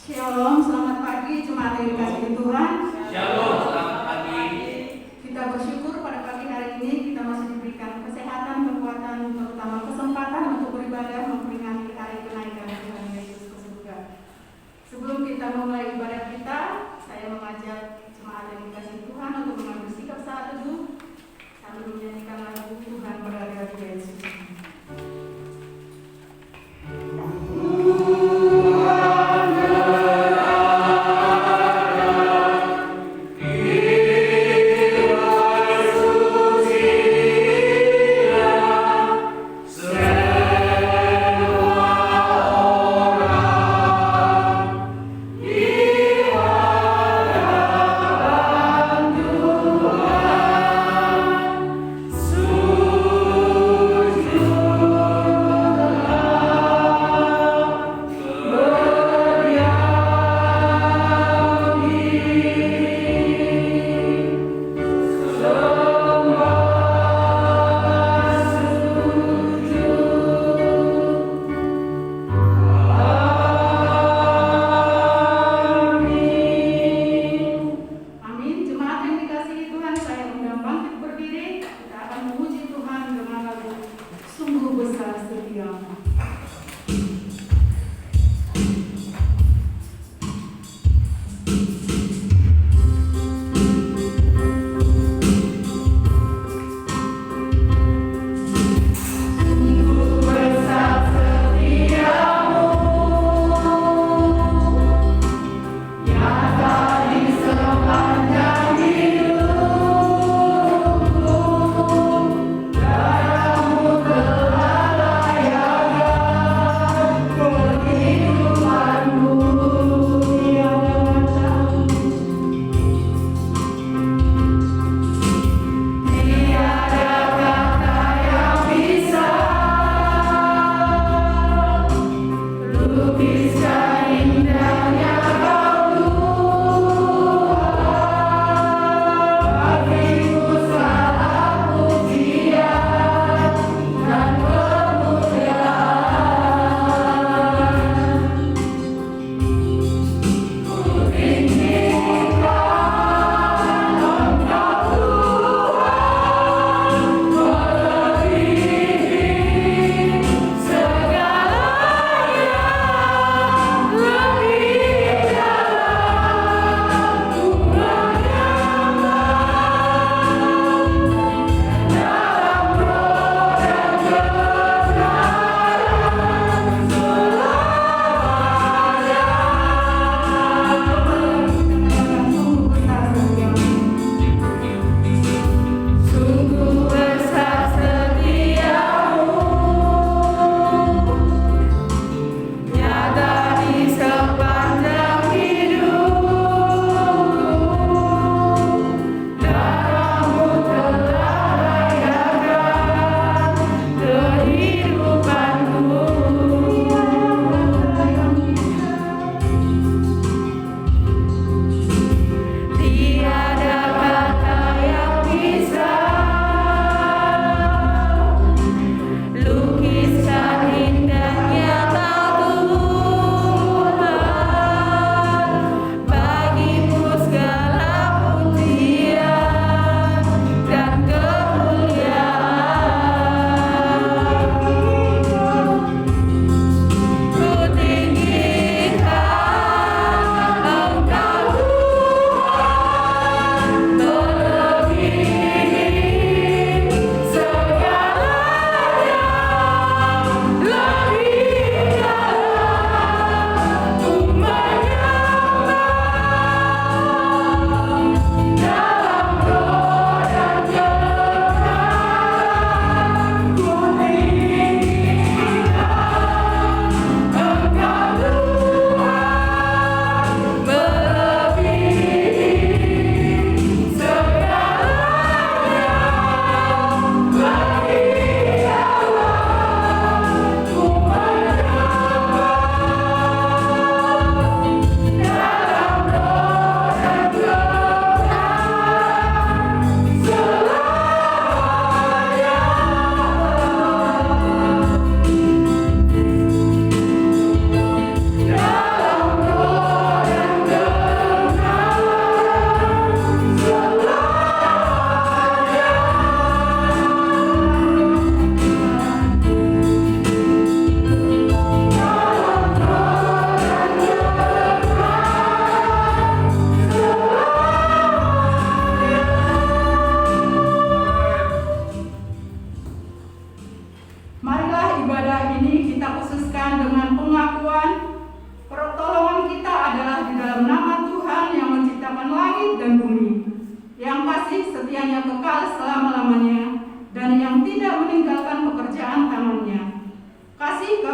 Shalom, selamat pagi jemaat yang dikasihi Tuhan. Shalom, selamat pagi. Kita bersyukur pada pagi hari ini kita masih diberikan kesehatan, kekuatan, terutama kesempatan untuk beribadah memperingati hari kenaikan Tuhan Yesus ke surga. Sebelum kita memulai ibadah kita, saya mengajak jemaat yang dikasihi Tuhan untuk mengambil sikap saat teduh sambil menyanyikan lagu Tuhan berada di Yesus. Yesus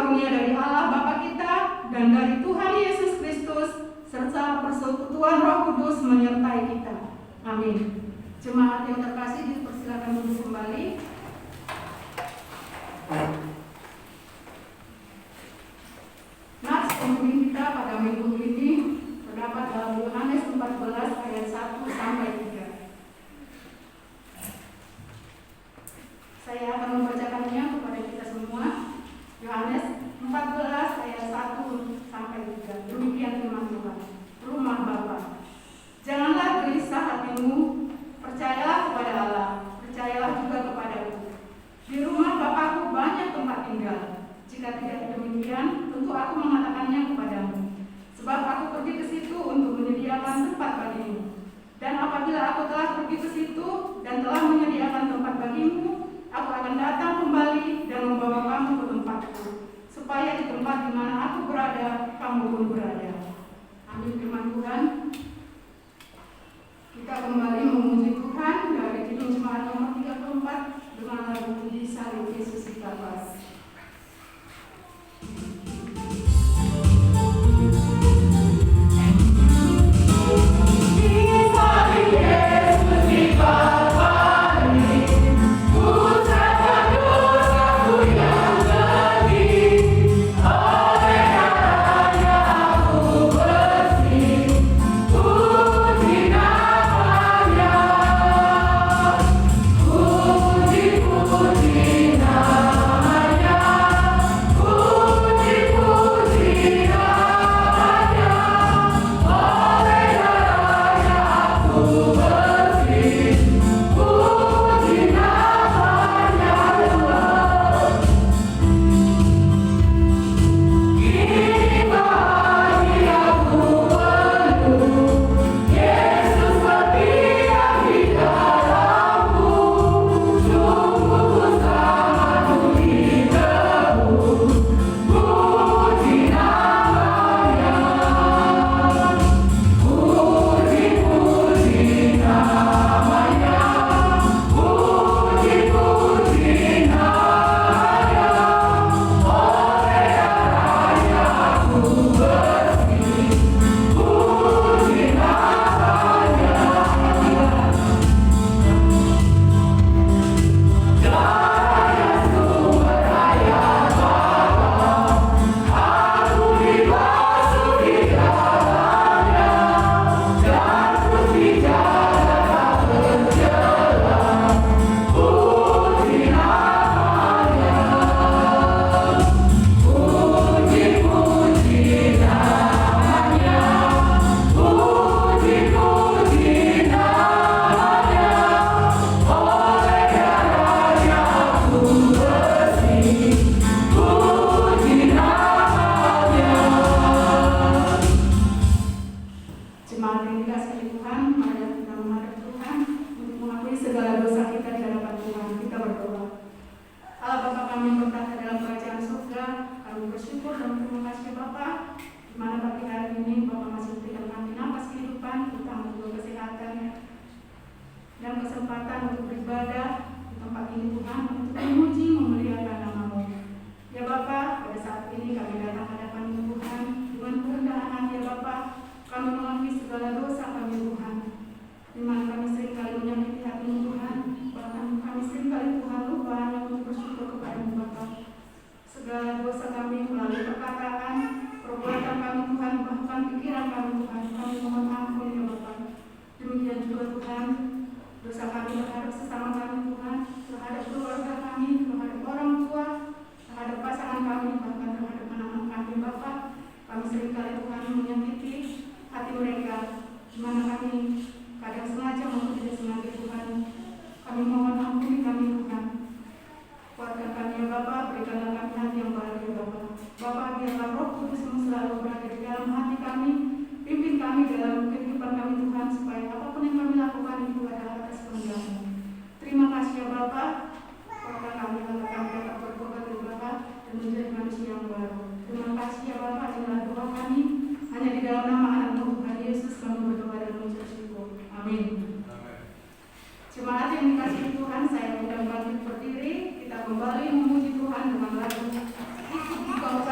karunia dari Allah Bapa kita dan dari Tuhan Yesus Kristus serta persekutuan Roh Kudus menyertai kita. Amin. Jemaat yang terkasih dipersilakan duduk kembali. Nats pemimpin kita pada minggu ini terdapat dalam Yohanes 14 ayat 1 sampai 3. Saya akan membacakannya kepada kita semua. Yohanes 14 ayat 1 sampai 3. Demikian firman Tuhan. Rumah Bapa. Janganlah gelisah hatimu, percayalah kepada Allah, percayalah juga kepadaku. Di rumah Bapakku banyak tempat tinggal. Jika tidak demikian, tentu aku mengatakannya kepadamu. Sebab aku pergi ke situ untuk menyediakan tempat bagimu. Dan apabila aku telah pergi ke situ dan telah menyediakan tempat bagimu, aku akan datang kembali dan membawa kamu ke tempatku, supaya di tempat di mana aku berada, kamu pun berada. Amin firman Tuhan. Kita kembali memuji Tuhan dari Kidung Jemaat nomor 34 dengan lagu Puji Salib Yesus di Kalbar. Dan kesempatan untuk beribadah di tempat ini Tuhan, untuk memuji memuliakan nama-Mu. Ya Bapa, pada saat ini kami datang hadapan Tuhan dengan kerendahan hati ya Bapa, kami mengakui segala dosa kami Tuhan, di mana kami seringkali menyakiti hati Tuhan, bahkan kami seringkali Tuhan lupa hanya untuk bersyukur kepada-Mu Bapa. Segala dosa kami melalui perkataan, perbuatan kami Tuhan, bahkan pikiran kami Tuhan, kami mohon ampun ya Bapa. Demikian juga Tuhan, dosa kami terhadap sesama kami Tuhan, terhadap keluarga kami, terhadap orang tua, terhadap pasangan kami, bahkan terhadap anak-anak kami Bapa. Kami seringkali Tuhan menyakiti hati mereka, di mana kami kadang sengaja maupun tidak sengaja Tuhan. Kami mohon ampuni kami Tuhan. Kuatkan kami ya Bapa, berikanlah kami hati yang baru ya Bapa. Bapa, biarlah Roh Kudus-Mu selalu berada di dalam hati kami, pimpin kami dalam kehidupan kami Tuhan, supaya apapun yang kami lakukan itu adalah atas kehendak-Mu. Terima kasih ya Bapa, kuatkan kami agar kami dapat bertobat ya Bapa dan menjadi manusia yang baru. Terima kasih ya Bapa, inilah doa kami, hanya di dalam nama Anak-Mu Tuhan Yesus kami berdoa dan mengucap syukur. Amin. Jemaat yang dikasihi Tuhan, saya undang bangkit berdiri, kita kembali memuji Tuhan dengan lagu Ikut Engkau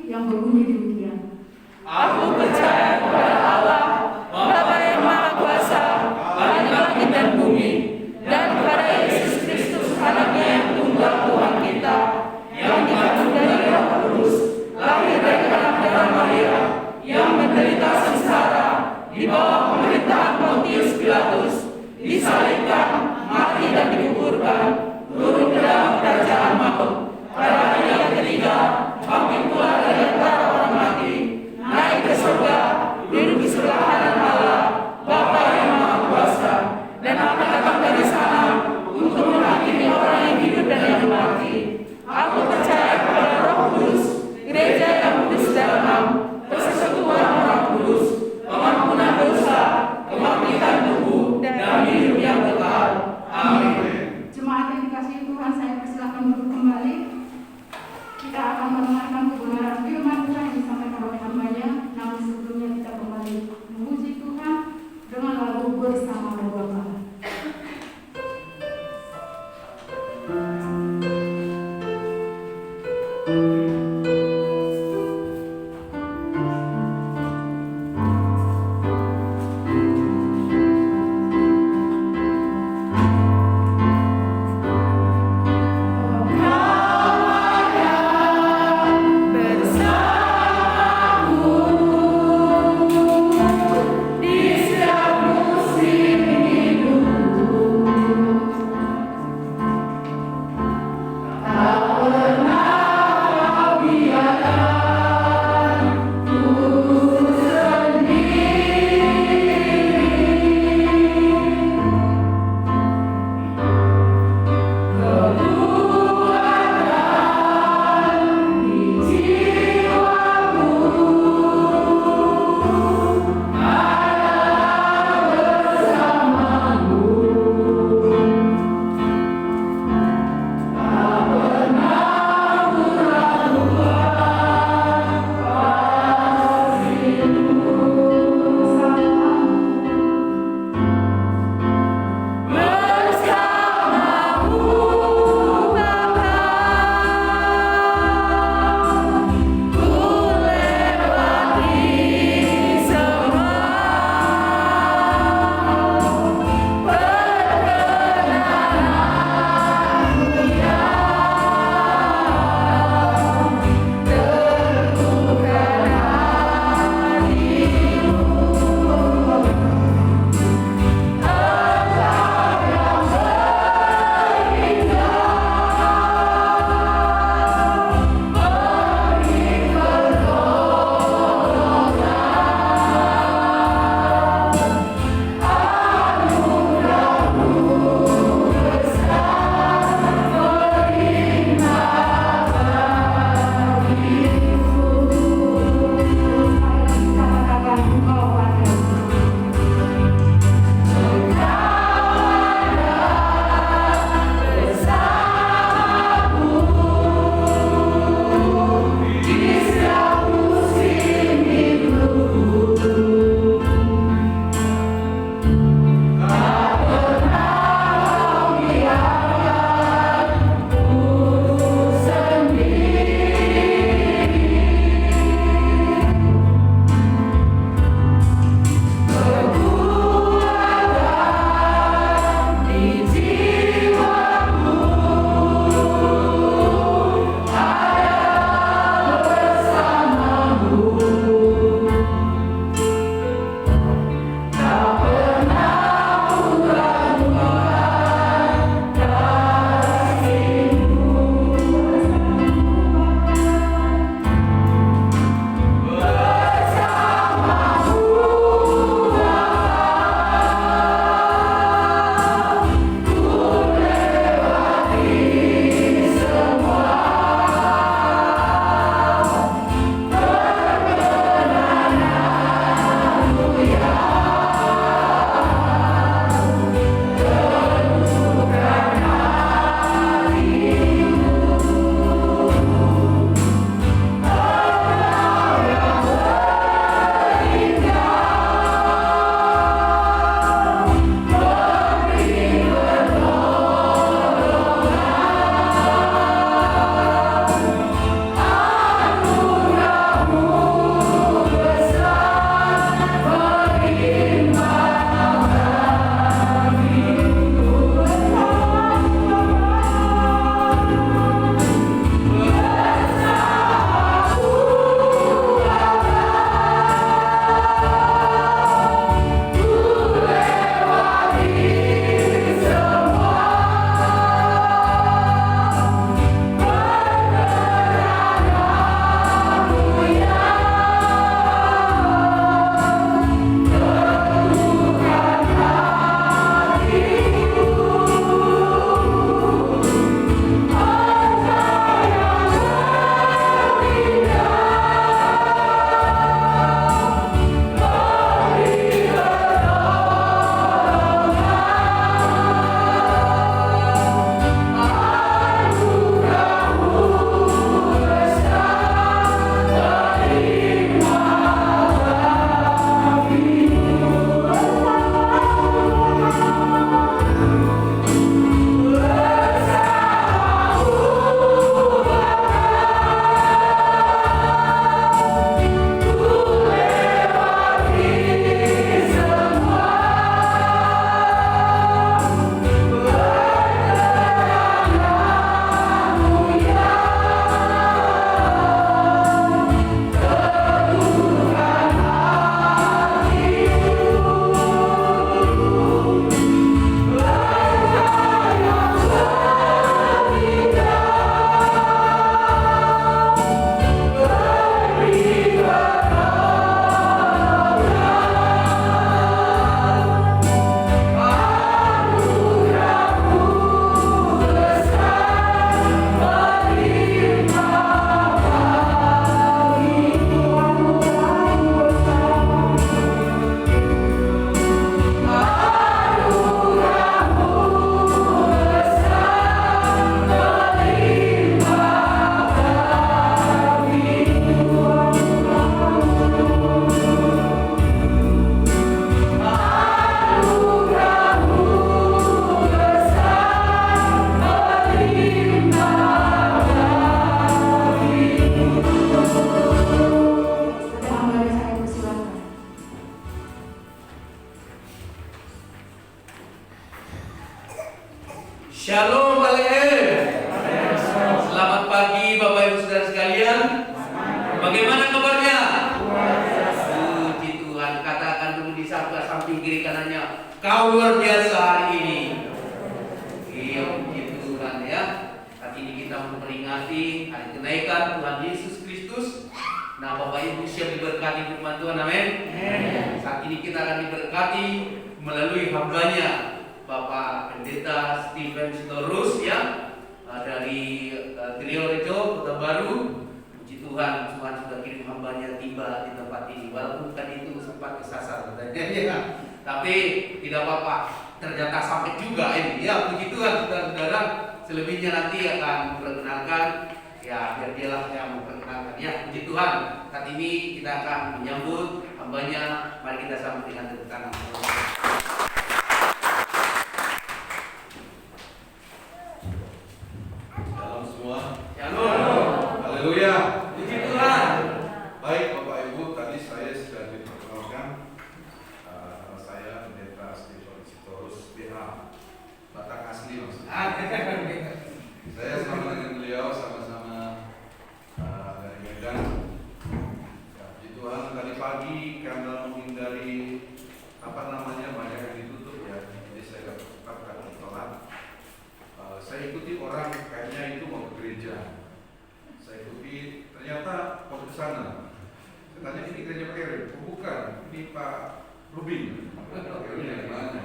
yang berbunyi demikian. Aku percaya kepada Allah, Bapa yang Maha Kuasa, Bapa langit dan bumi, dan kepada Yesus Kristus, Anaknya yang tunggal Tuhan kita, yang dikandung dari Roh Kudus, lahir dari anak darah Maria, yang menderita sengsara di bawah pemerintahan Pontius Pilatus, disalibkan, mati dan dikuburkan, turun ke dalam kerajaan maut, pada hari yang ketiga bangkit pula dari antara orang mati, naik ke surga, Kau luar biasa hari ini. Iya, puji Tuhan ya. Hari ini kita memperingati hari kenaikan Tuhan Yesus Kristus. Nah, Bapak Ibu siap diberkati firman Tuhan, amin. Saat ini kita akan diberkati melalui hambanya Bapak Pendeta Stephen Sitorus ya, dari Triorejo, Kota Baru. Puji Tuhan, Tuhan sudah kirim hambanya tiba di tempat ini. Walaupun tadi itu sempat kesasar katanya ya, tapi tidak apa-apa. Ternyata sampai juga ini ya, puji Tuhan saudara-saudara. Selebihnya nanti akan memperkenalkan ya, biar dialah yang memperkenalkan ya, puji Tuhan. Saat ini kita akan menyambut hambanya. Mari kita sambut dengan tepuk tangan. Shalom semua. Shalom. Haleluya. Puji Tuhan. Baik Bapak Ibu, tadi saya sudah diperkenalkan. Nama saya Pendeta Stephen Sitorus BH, Batak asli maksudnya. Saya sama dengan beliau sama-sama dari Medan. Ya, puji Tuhan, tadi pagi karena menghindari banyak yang ditutup ya, jadi saya gak tetap telat. Saya ikuti orang kayaknya itu mau ke gereja. Saya ikuti, ternyata mau ke sana. Saya tanya, ini gereja Pak Erwin? Oh, bukan, ini Pak Rubin. Pak Erwin dari mana?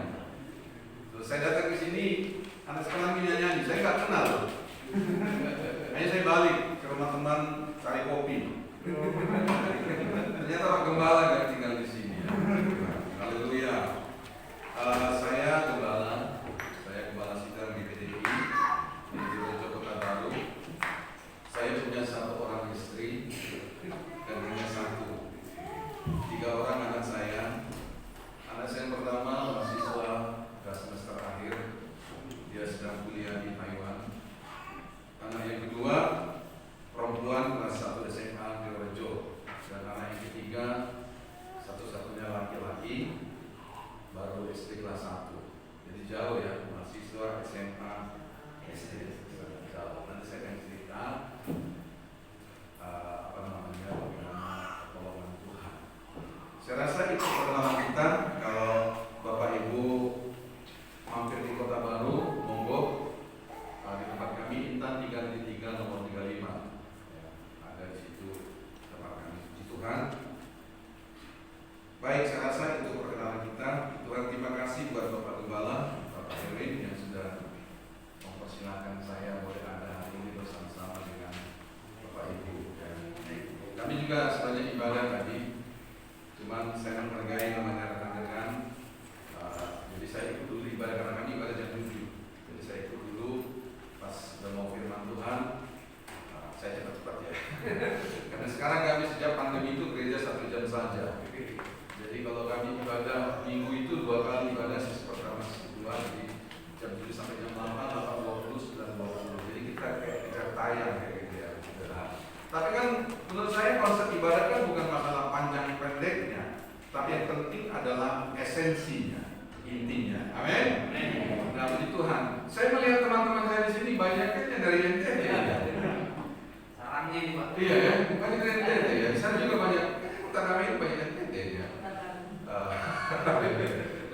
Terus saya datang ke sini, anak sekolah nyanyi, saya nggak kenal. Hanya saya balik ke rumah teman cari kopi. Ternyata Pak Gembala nggak tinggal di sini. Haleluya. Saya gembala sidang di PDI di Triorejo Kota Baru. Saya punya 1 orang istri dan punya 3 orang anak saya. Anak saya yang pertama mahasiswa semester akhir, dia sedang kuliah di Taiwan. Anak yang kedua perempuan kelas 1 SMA di Triorejo, dan anak yang ketiga satu-satunya laki-laki baru SD kelas 1. Jadi jauh ya, mahasiswa SMA SD jauh. Nanti saya akan cerita bagaimana pertolongan Tuhan. Saya rasa itu perkenalan kita. Kalau Bapak Ibu mampir di Kota Baru, monggo di tempat kami Intan 3-3 nomor 35 ya, ada di situ tempat kami. Puji Tuhan. Baik, saya rasa itu perkenalan kita. Tuhan, terima kasih buat Bapak Gembala, Bapak Erwin yang sudah mempersilahkan saya boleh ada hari ini bersama-sama dengan Bapak Ibu. Dan kami juga sebenarnya ibadah tadi, cuman saya menghargai namanya rekan-rekan. Jadi saya ikut dulu ibadah karena kami ibadah jam 7. Jadi saya ikut dulu pas sudah mau firman Tuhan. Saya cepat-cepat ya. Karena sekarang kami sejak pandemi itu gereja 1 jam saja. Jadi kalau kami ibadah minggu itu 2 kali ibadah, sesi pertama, sesi kedua, jadi jam 7 sampai jam 8, 8:20, 9:20. Jadi kita kayak kejar tayang kayak gitu ya. Tapi kan menurut saya konsep ibadah kan bukan masalah panjang pendeknya, tapi yang penting adalah esensinya, intinya. Amin. Nah, puji Tuhan. Saya melihat teman-teman saya di sini banyaknya yang dari NTT ya. Sarangnya ini Pak. Iya ya, bukan dari NTT ya. Saya juga banyak, utama itu banyak NTT ya.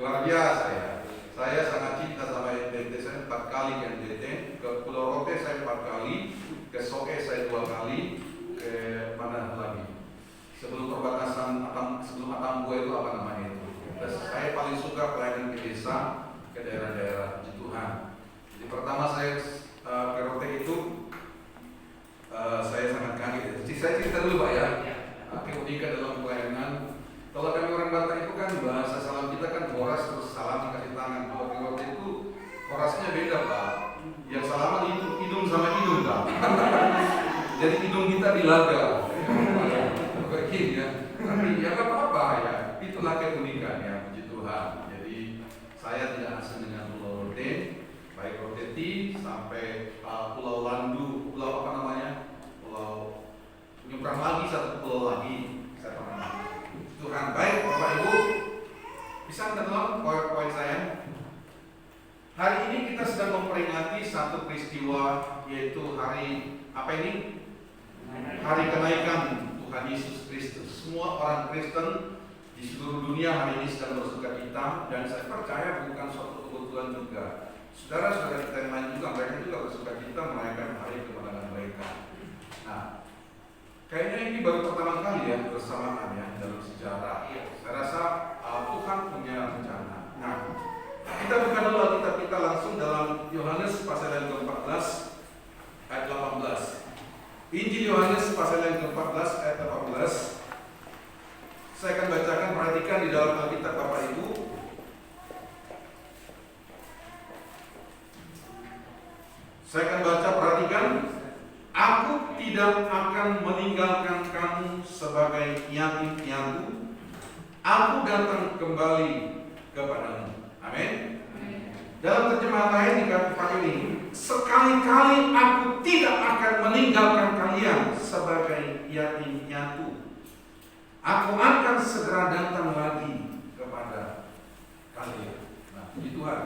Luar biasa ya. Saya sangat cinta sama NTT. Saya 4 kali ke NTT. Ke Pulau Rote saya 4 kali. Ke Soe saya 2 kali. Ke mana lagi? Sebelum perbatasan sebelum Atambua itu apa namanya itu? Terus saya paling suka pelayanan ke desa, ke daerah-daerah. Puji Tuhan. Jadi pertama saya ke Rote itu saya sangat kaget. Jadi saya cerita dulu Pak ya. Keunikan dalam pelayanan. Kalau kami orang Batak itu kan bahasa salam kita kan horas terus salam kasih tangan. Kalau di Rote itu horasnya beda Pak. Yang salaman hidung sama hidung Pak. Jadi hidung kita dilaga. Kayak gini ya. Tapi ya nggak apa-apa ya. Itulah keunikan ya, puji Tuhan. Jadi saya tidak asing dengan Pulau Rote, baik Rote sampai Pulau Landu, pulau apa namanya? Pulau nyebrang lagi, 1 pulau lagi. Saya pernah. Tuhan baik, Bapak Ibu. Bisa menonton poin-poin saya. Hari ini kita sedang memperingati satu peristiwa, yaitu hari apa ini? Hari kenaikan Tuhan Yesus Kristus. Semua orang Kristen di seluruh dunia hari ini sedang bersukacita, dan saya percaya bukan suatu kebetulan juga. Saudara-saudara kita yang lain juga, mereka juga bersukacita merayakan hari kemenangan mereka. Nah, kayaknya ini baru pertama kali ya bersamaan ya dalam sejarah. Saya rasa Tuhan punya rencana. Nah, kita buka dulu Alkitab kita langsung dalam Yohanes pasal yang ke-14 ayat 18. Injil Yohanes pasal yang ke-14 ayat 18. Saya akan bacakan, perhatikan di dalam Alkitab Bapak Ibu. Saya akan baca, perhatikan. Aku tidak akan meninggalkan kamu sebagai yatim piatu. Aku datang kembali kepadamu. Amin. Dalam terjemahan lain dikatakan ini, sekali-kali aku tidak akan meninggalkan kalian sebagai yatim piatu. Aku akan segera datang lagi kepada kalian. Nah, puji Tuhan.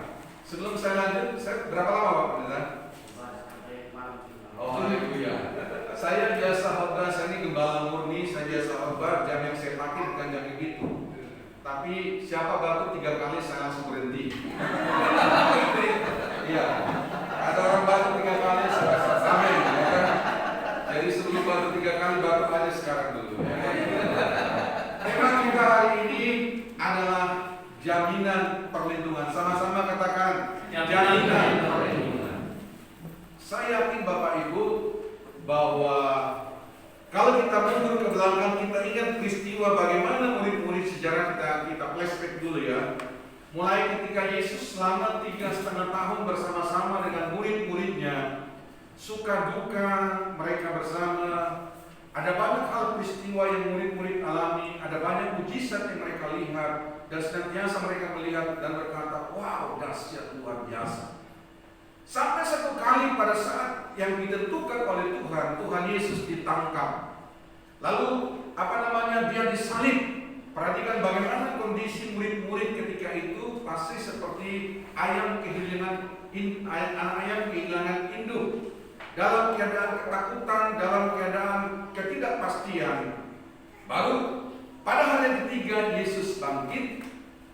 Sebelum saya lanjut, saya berapa lama Pak Pendeta? Oh, haleluya. Saya biasa khotbah, saya ini gembala murni, saya biasa khotbah jam yang saya pakai bukan jam begitu. Tapi siapa batuk 3 kali saya langsung berhenti. Iya. Ada orang batuk 3 kali saya langsung amin. Ya. Jadi sebelum batuk 3 kali batuk aja sekarang dulu. Tema kita hari ini adalah jaminan perlindungan. Sama-sama katakan jaminan perlindungan. Saya yakin Bapak Ibu bahwa kalau kita mundur ke belakang, kita ingat peristiwa bagaimana murid-murid sejarah, kita flashback dulu ya. Mulai ketika Yesus selama 3,5 tahun bersama-sama dengan murid-muridnya, suka duka mereka bersama. Ada banyak hal peristiwa yang murid-murid alami, ada banyak mujizat yang mereka lihat, dan senantiasa mereka melihat dan berkata, wow, dahsyat luar biasa. Sampai satu kali pada saat yang ditentukan oleh Tuhan, Tuhan Yesus ditangkap. Lalu dia disalib. Perhatikan bagaimana kondisi murid-murid ketika itu, pasti seperti anak ayam kehilangan induk. Dalam keadaan ketakutan, dalam keadaan ketidakpastian. Baru pada hari yang ketiga Yesus bangkit,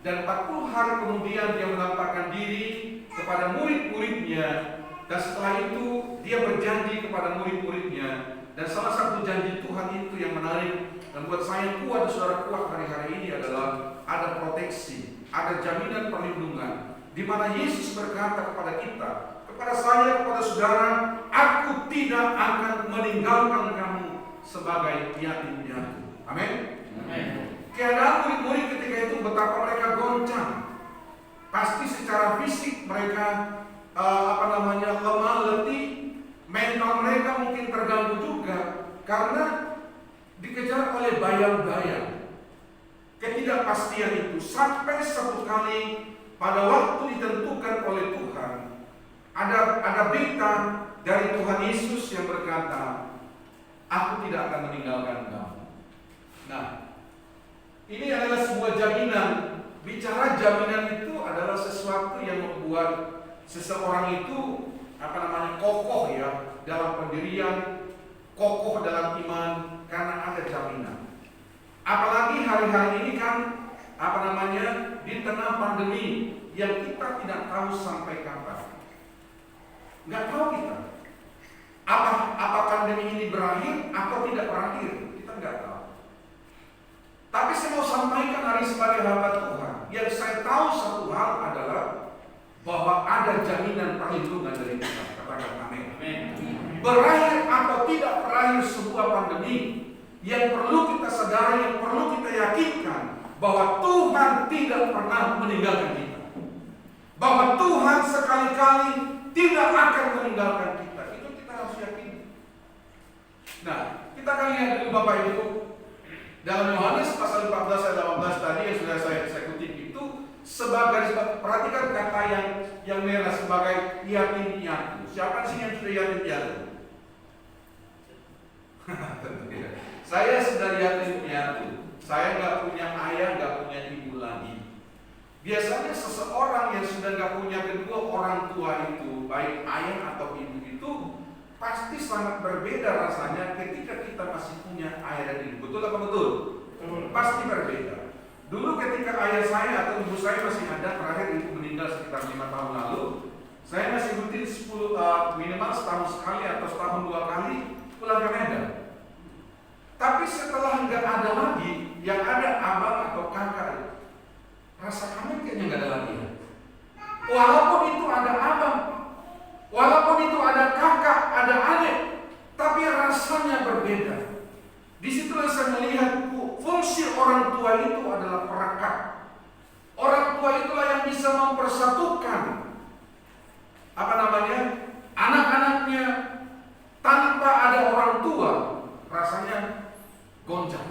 dan 40 hari kemudian dia menampakkan diri kepada murid-muridnya, dan setelah itu dia berjanji kepada murid-muridnya. Dan salah satu janji Tuhan itu yang menarik dan buat saya kuat, saudara kuat hari-hari ini adalah ada proteksi, ada jaminan perlindungan, di mana Yesus berkata kepada kita, kepada saya, kepada saudara, aku tidak akan meninggalkan kamu sebagai yatim piatu. Amin. Keadaan murid-murid ketika itu betapa mereka goncang. Pasti secara fisik mereka lemah, letih, mental mereka mungkin terganggu juga karena dikejar oleh bayang-bayang. Ketidakpastian itu sampai satu kali pada waktu ditentukan oleh Tuhan, ada berita dari Tuhan Yesus yang berkata, aku tidak akan meninggalkan kamu. Nah, ini adalah sebuah jaminan. Bicara jaminan itu adalah sesuatu yang membuat seseorang itu kokoh ya dalam pendirian, kokoh dalam iman karena ada jaminan. Apalagi hari-hari ini kan di tengah pandemi yang kita tidak tahu sampai kapan. Nggak tahu kita. Apa pandemi ini berakhir atau tidak berakhir? Kita nggak tahu. Tapi saya mau sampaikan hari sebagai hamba Tuhan, yang saya tahu satu hal adalah bahwa ada jaminan perlindungan dari Tuhan. Katakan amin. Berakhir atau tidak berakhir sebuah pandemi, yang perlu kita sadari, yang perlu kita yakinkan bahwa Tuhan tidak pernah meninggalkan kita. Bahwa Tuhan sekali-kali tidak akan meninggalkan kita. Itu kita harus yakin. Nah, kita akan lihat dulu Bapak Ibu. Dalam Yohanes pasal 14 ayat 18 tadi yang sudah saya kutip itu, sebagai perhatikan kata yang merah sebagai yatim piatu. Siapa sih yang sudah yatim piatu? Saya sudah yatim piatu. Saya nggak punya ayah, nggak punya ibu lagi. Biasanya seseorang yang sudah nggak punya kedua orang tua itu, baik ayah atau ibu itu, pasti sangat berbeda rasanya ketika kita masih punya ayah dan ibu. Betul apa betul? Pasti berbeda. Dulu ketika ayah saya atau ibu saya masih ada, terakhir ibu meninggal sekitar 5 tahun lalu, saya masih rutin minimal setahun sekali atau setahun 2 kali pulang ke Medan. Tapi setelah nggak ada lagi, yang ada abang atau kakak, rasa kangen kayaknya nggak ada lagi ya. Walaupun itu ada abang, walaupun itu ada kakak, ada adik, tapi rasanya berbeda. Disitulah saya melihat fungsi orang tua itu adalah perekat. Orang tua itulah yang bisa mempersatukan anak-anaknya tanpa ada orang tua, rasanya goncang.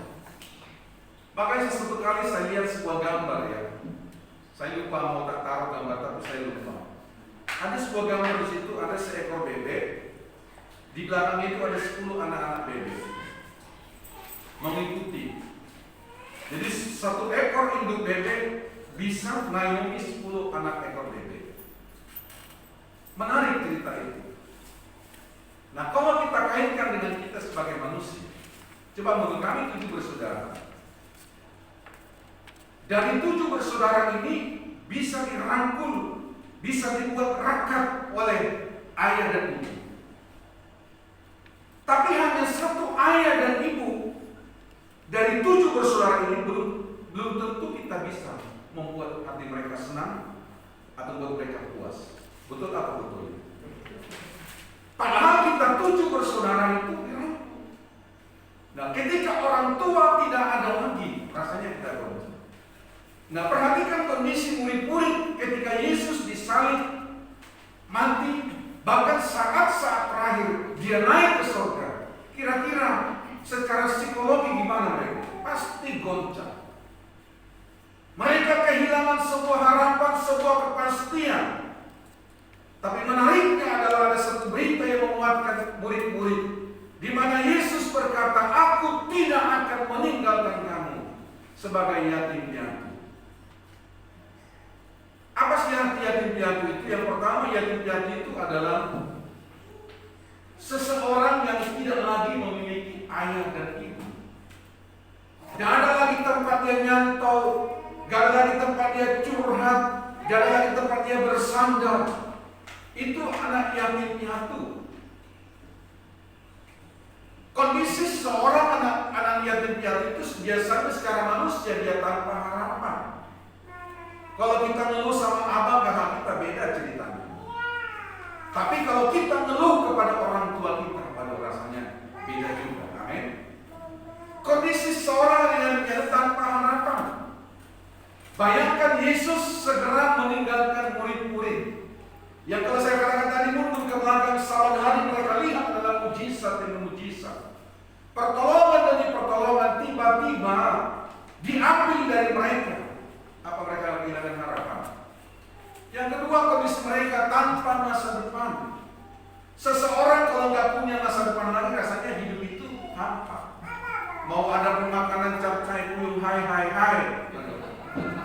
Makanya sesuatu kali saya lihat sebuah gambar ya. Saya lupa mau tak taruh gambar tapi saya lupa. Ada sebuah gambar di situ, ada seekor bebek. Di belakangnya itu ada 10 anak-anak bebek mengikuti. Jadi satu ekor induk bebek bisa mengayomi 10 anak ekor bebek. Menarik cerita itu. Nah, kalau kita kaitkan dengan kita sebagai manusia, coba menurut kami 7 bersaudara. Dari 7 bersaudara ini bisa dirangkul, bisa dibuat rakat oleh ayah dan ibu. Tapi hanya satu ayah dan ibu dari 7 bersaudara ini belum tentu kita bisa membuat hati mereka senang atau membuat mereka puas. Betul apa betul? Padahal kita 7 bersaudara itu dirangkul. Nah, ketika orang tua tidak ada lagi, rasanya kita goncang. Nah, perhatikan kondisi murid-murid ketika Yesus disalib, mati, bahkan saat-saat terakhir dia naik ke surga. Kira-kira secara psikologi gimana mereka? Pasti goncang. Mereka kehilangan sebuah harapan, sebuah kepastian. Tapi menariknya adalah ada satu berita yang menguatkan murid-murid, di mana Yesus berkata, "Aku tidak akan meninggalkan kamu sebagai yatim piatu." Apa sih arti yatim piatu itu? Yang pertama, yatim piatu itu adalah seseorang yang tidak lagi memiliki ayah dan ibu. Tidak ada lagi tempat dia nyantau, tidak ada lagi tempat dia curhat, tidak ada lagi tempat dia bersandar. Itu anak yatim piatu. Kondisi seorang anak yatim piatu itu biasanya secara manusia dia tanpa harapan. Kalau kita ngeluh sama abang kakak kita beda ceritanya. Tapi kalau kita ngeluh kepada orang tua kita, pada rasanya beda juga. Amin. Kondisi seorang yang tidak tanpa harapan. Bayangkan Yesus segera meninggalkan murid-murid. Yang kalau saya katakan tadi mundur ke belakang, salah hari mereka lihat adalah mujizat demi mujizat. Pertolongan demi pertolongan tiba-tiba diambil dari mereka. Apa mereka kehilangan harapan? Yang kedua, kondisi mereka tanpa masa depan. Seseorang kalau nggak punya masa depan lagi, rasanya hidup itu hampa. Mau ada pemakanan capcay kuyung hai.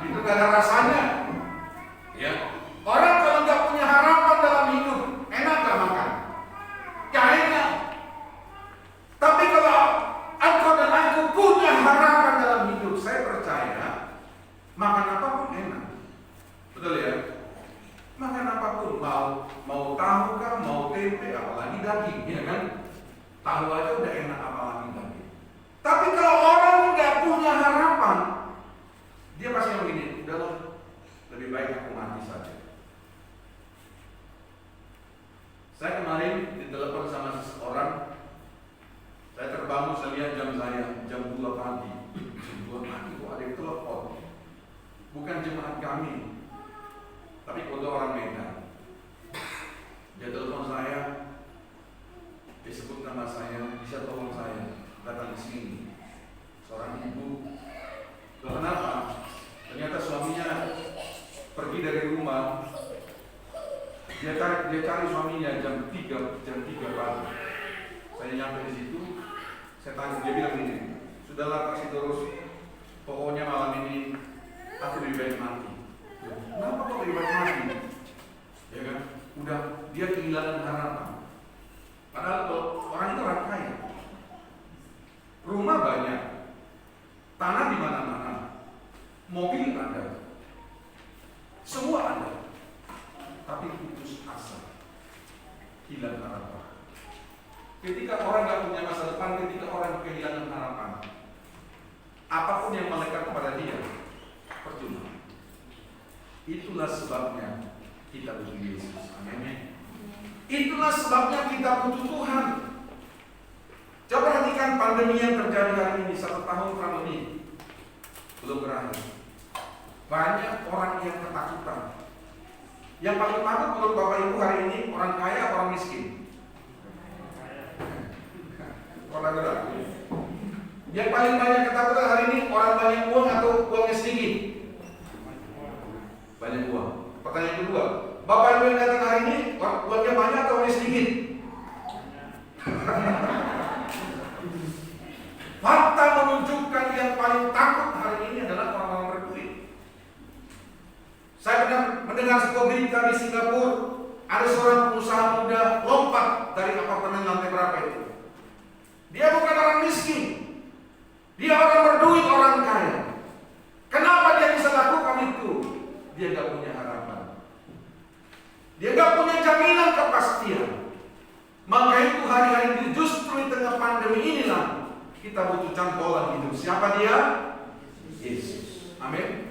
Itu gak ada rasanya. Ya. Orang kalau nggak punya harapan dalam hidup, enak gak makan? Gak enak. Tapi kalau engkau dan aku punya harapan dalam hidup, saya percaya makan apapun enak. Betul ya? Makan apapun, mau tahu kah, mau tempe, apalagi daging, ya kan? Tahu aja udah enak, apalagi daging. Tapi kalau orang nggak punya harapan, dia pasti yang begini, udahlah, lebih baik aku mati saja. Saya kemarin ditelepon sama seseorang. Saya terbangun, saya lihat jam 2 pagi. Jam 2 pagi kok ada yang telepon. Bukan jemaat kami, tapi kode orang Medan. Dia telepon saya, disebut nama saya, bisa tolong saya datang ke sini. Seorang ibu. Loh, kenapa? Ternyata suaminya pergi dari rumah. Dia cari suaminya jam 3 pagi. Saya nyampe di situ, saya tanya, dia bilang begini, sudahlah kasih terus, pokoknya malam ini aku lebih baik mati. Kenapa kok lebih baik mati? Ya kan? Udah dia kehilangan harapan. Padahal kalau orang itu orang kaya, rumah banyak, tanah di mana-mana, apapun yang melekat kepada dia percuma. Itulah sebabnya kita butuh Yesus. Amin. Itulah sebabnya kita butuh Tuhan. Coba perhatikan pandemi yang terjadi hari ini, 1 tahun kurang lebih belum berakhir. Banyak orang yang ketakutan. Yang paling takut menurut Bapak Ibu hari ini orang kaya, orang miskin. Orang yang paling banyak ketakutan hari ini orang banyak uang atau uangnya sedikit? Banyak uang. Pertanyaan kedua, Bapak Ibu yang datang hari ini uangnya banyak atau uangnya sedikit? Fakta menunjukkan yang paling takut hari ini adalah orang-orang berduit. Saya pernah mendengar sebuah berita di Singapura, ada seorang pengusaha muda lompat dari apartemen lantai berapa itu. Dia bukan orang miskin, dia orang berduit, orang kaya. Kenapa dia bisa lakukan itu? Dia gak punya harapan, dia gak punya jaminan kepastian. Maka itu hari-hari itu justru di tengah pandemi inilah kita butuh cantolan hidup. Siapa dia? Yesus. Amin.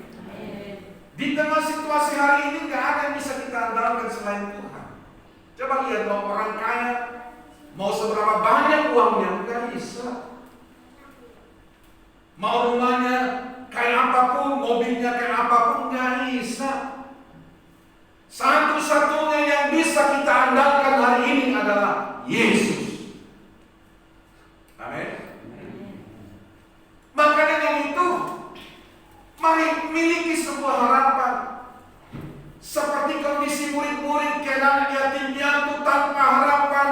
Di tengah situasi hari ini gak ada yang bisa kita andalkan selain Tuhan. Coba lihat, mau orang kaya, mau seberapa banyak uangnya, gak bisa. Mau rumahnya kayak apapun, mobilnya kayak apapun, gak bisa. Satu-satunya yang bisa kita andalkan hari ini adalah Yesus. Amin. Maka dengan itu, mari miliki sebuah harapan. Seperti kondisi murid-murid Kenan yatim piatu tanpa harapan,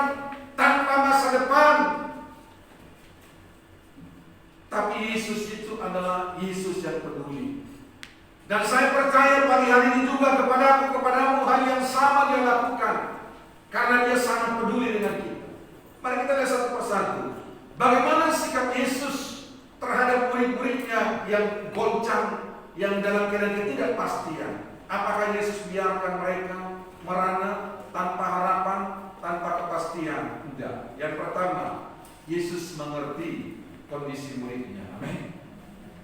tanpa masa depan. Tapi Yesus itu adalah Yesus yang peduli. Dan saya percaya pagi hari ini juga kepadaku, kepadamu hal yang sama dia lakukan. Karena dia sangat peduli dengan kita. Mari kita lihat satu persatu. Bagaimana sikap Yesus terhadap murid-muridnya yang goncang, yang dalam keadaan ketidakpastian. Apakah Yesus biarkan mereka merana tanpa harapan, tanpa kepastian? Tidak. Yang pertama, Yesus mengerti kondisi muridnya. Amin.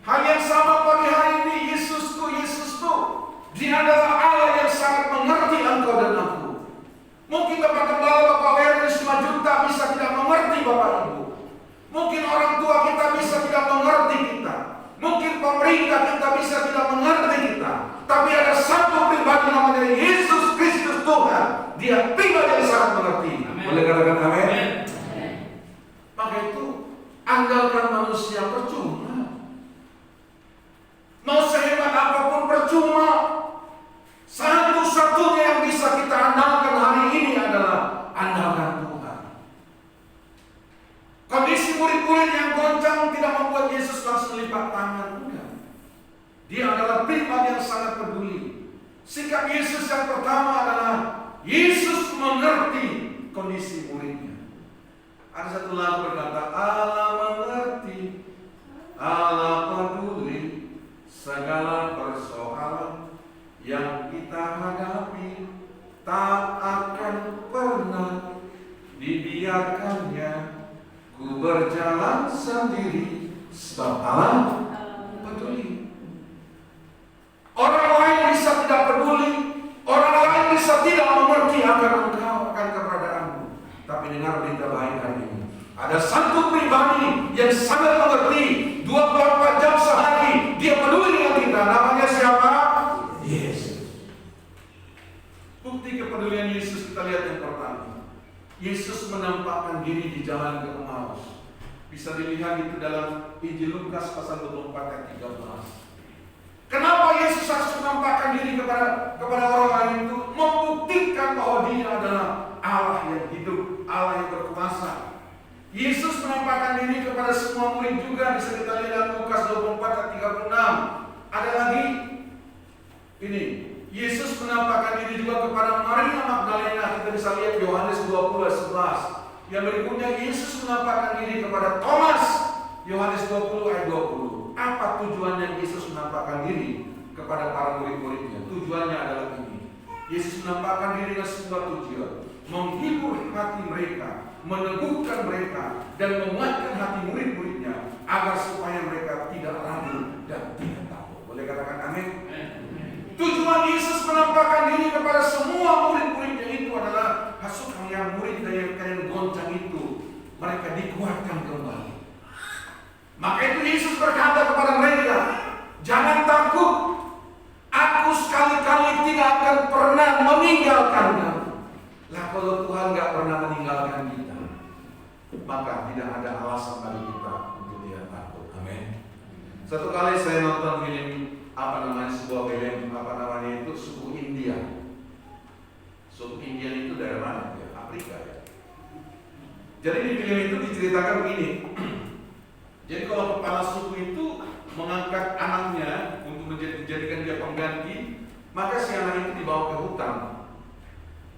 Hal yang sama pagi hari ini, Yesus tuh, Dia adalah Allah yang sangat mengerti engkau dan aku. Mungkin Bapak Gembala, Bapak Werner 5 juta bisa tidak mengerti Bapak Ibu. Mungkin orang tua kita bisa tidak mengerti kita. Mungkin pemerintah kita bisa tidak mengerti kita. Tapi ada satu pribadi namanya Yesus Kristus Tuhan. Dia pribadi yang sangat mengerti. Boleh katakan amin? Maka itu andalkan manusia percuma. Mau sehebat apapun percuma. Satu-satunya yang bisa kita andalkan hari ini adalah andalkan Tuhan. Kondisi murid-murid yang goncang tidak membuat Yesus langsung lipat tangan. Enggak. Dia adalah pribadi yang sangat peduli. Sikap Yesus yang pertama adalah Yesus mengerti kondisi muridnya. Ada satu lagu berkata, Allah mengerti, Allah peduli segala persoalan yang kita hadapi, tak akan pernah dibiarkannya ku berjalan sendiri, sebab Allah peduli. Orang lain bisa tidak peduli, orang lain bisa tidak mengerti akan engkau, akan keberadaanmu. Tapi dengar berita baik hari ini, ada satu pribadi yang sangat mengerti 24 jam sehari. Dia peduli dengan kita. Namanya siapa? Yesus. Bukti kepedulian Yesus kita lihat yang pertama. Yesus menampakkan diri di jalan ke Emmaus. Bisa dilihat itu dalam Injil Lukas pasal 24 ayat 13. Kenapa Yesus harus menampakkan diri kepada orang-orang itu? Membuktikan bahwa Dia adalah Allah yang hidup, Allah yang berkuasa. Yesus menampakkan diri kepada semua murid juga. Bisa kita lihat dalam Lukas 24 ayat 36. Ada lagi ini, Yesus menampakkan diri juga kepada Maria Magdalena. Kita bisa lihat Yohanes 20 ayat 11. Yang berikutnya Yesus menampakkan diri kepada Thomas. Yohanes 20 ayat 20. Apa tujuannya Yesus menampakkan diri kepada para murid-muridnya? Tujuannya adalah ini. Yesus menampakkan diri dengan sebuah tujuan, menghibur hati mereka, meneguhkan mereka, dan menguatkan hati murid-muridnya agar supaya mereka tidak ragu dikuatkan kembali. Maka itu Yesus berkata kepada mereka, jangan takut, aku sekali-kali tidak akan pernah meninggalkan kamu. Lah kalau Tuhan gak pernah meninggalkan kita, maka tidak ada alasan bagi kita untuk dia takut. Amin. Satu kali saya nonton film sebuah film itu suku India. Suku India itu daerah mana? Ya, Afrika ya. Jadi di film itu diceritakan begini. Jadi kalau kepala suku itu mengangkat anaknya untuk dijadikan dia pengganti, maka si anak itu dibawa ke hutan.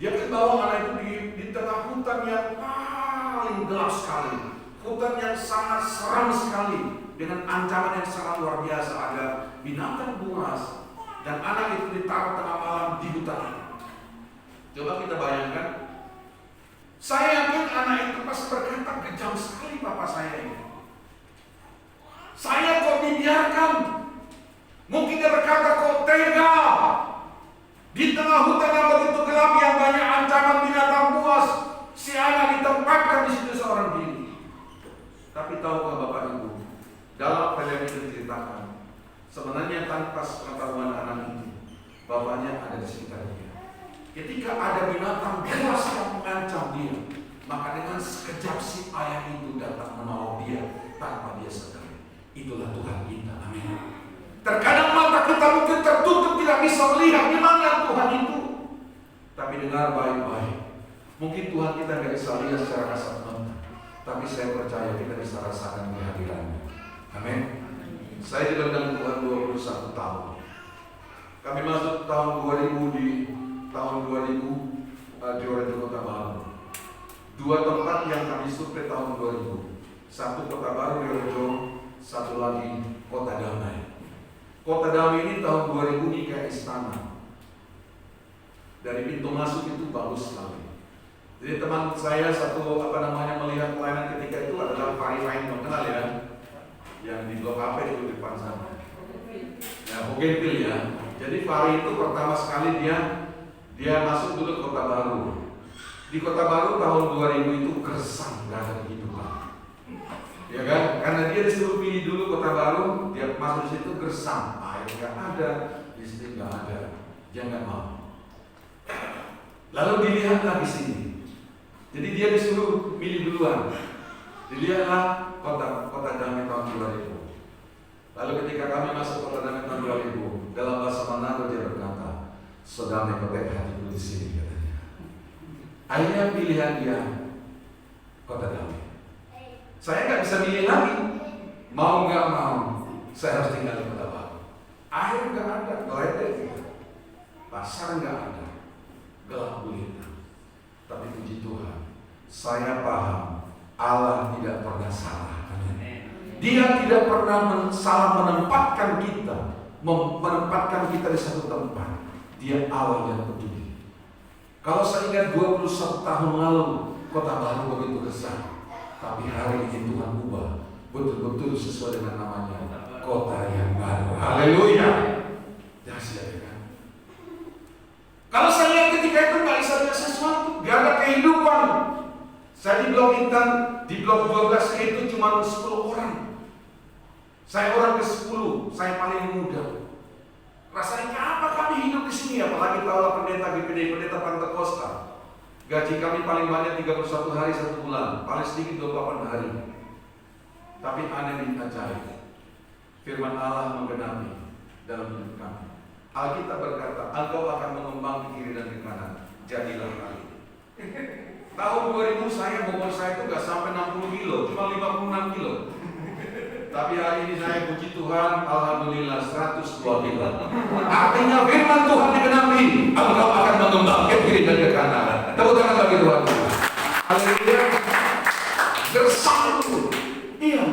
Dia bawa anak itu di tengah hutan yang paling gelap sekali, hutan yang sangat seram sekali, dengan ancaman yang sangat luar biasa. Ada binatang buas dan anak itu ditaruh tengah malam di hutan. Coba kita bayangkan, saya yakin anak itu pasti berkata, kejam sekali papa saya ini. Saya kok dibiarkan? Mungkin dia berkata, kok tega? Di tengah hutan yang begitu gelap, yang banyak ancaman binatang buas, si anak ditempatkan di situ seorang diri. Tapi tahukah Bapak Ibu, dalam film itu diceritakan, sebenarnya tanpa pengetahuan anak itu, bapaknya ada di sekitar dia. Ketika ada binatang buas yang mengancam dia, maka dengan sekejap si ayah itu datang menolong dia tanpa dia sadari. Itulah Tuhan kita. Amin. Terkadang mata kita mungkin tertutup, tidak bisa melihat di mana Tuhan itu. Tapi dengar baik-baik. Mungkin Tuhan kita tidak bisa lihat secara kasat mata, tapi saya percaya kita bisa rasakan kehadirannya. Amin. Saya diundang Tuhan 21 tahun. Kami masuk tahun 2000 di Jorejo Kota Baru. Dua tempat yang kami survei tahun 2000. Satu Kota Baru Jorejo, satu lagi Kota Damai. Kota Damai ini tahun 2000 ini kayak istana. Dari pintu masuk itu bagus sekali. Jadi teman saya satu melihat pelayanan ketika itu adalah Fari Fain, kenal ya? Yang di Blok AP itu di depan sana. Ya, Bougainville ya. Jadi Fari itu pertama sekali dia masuk dulu ke Kota Baru. Di Kota Baru tahun 2000 itu gersang, gak ada kehidupan. Ya kan? Karena dia disuruh pilih dulu Kota Baru, dia masuk di situ gersang, air nggak ada, listrik nggak ada, dia nggak mau. Lalu dilihat lagi sini, jadi dia disuruh pilih duluan. Dilihatlah Kota Damai tahun 2000. Lalu ketika kami masuk Kota Damai tahun 2000, dalam bahasa Manado dia berkata, "Sodame kotek hatiku di sini," katanya. Akhirnya pilihan dia Kota Damai. Saya nggak bisa milih lagi, mau nggak mau, saya harus tinggal di Kota Baru. Air nggak ada, toilet tidak, pasar nggak ada, gelap gulita. Tapi puji Tuhan, saya paham Allah tidak pernah salah. Dia tidak pernah salah menempatkan kita di satu tempat. Dia Allah yang peduli. Kalau saya ingat 21 tahun lalu, Kota Baru begitu besar. Tapi hari ini Tuhan ubah betul-betul sesuai dengan namanya, kota yang baru. Haleluya. Dahsyat kan? Kalau saya lihat ketika itu nggak bisa lihat sesuatu, nggak ada kehidupan. Saya di Blok Intan, di Blok 12 itu cuma 10 orang. Saya orang ke-10, saya paling muda. Rasanya apa kami hidup di sini? Apalagi tahu pendeta GPD, pendeta Pantekosta. Gaji kami paling banyak 31 hari 1 bulan, paling sedikit 28 hari. Tapi aneh dan ajaib, firman Allah menggenapi dalam hidup kami. Alkitab berkata, engkau akan mengembang ke kiri dan ke kanan, jadilah hal ini. Tahun 2000 bobot saya itu gak sampai 60 kilo, cuma 56 kilo. Tapi hari ini saya puji Tuhan, alhamdulillah 102 kilo. Artinya firman Tuhan digenapi, engkau akan mengembang ke kiri dan ke kanan. Tepuk tangan bagi Tuhan. Haleluya. Gersang itu. Iya.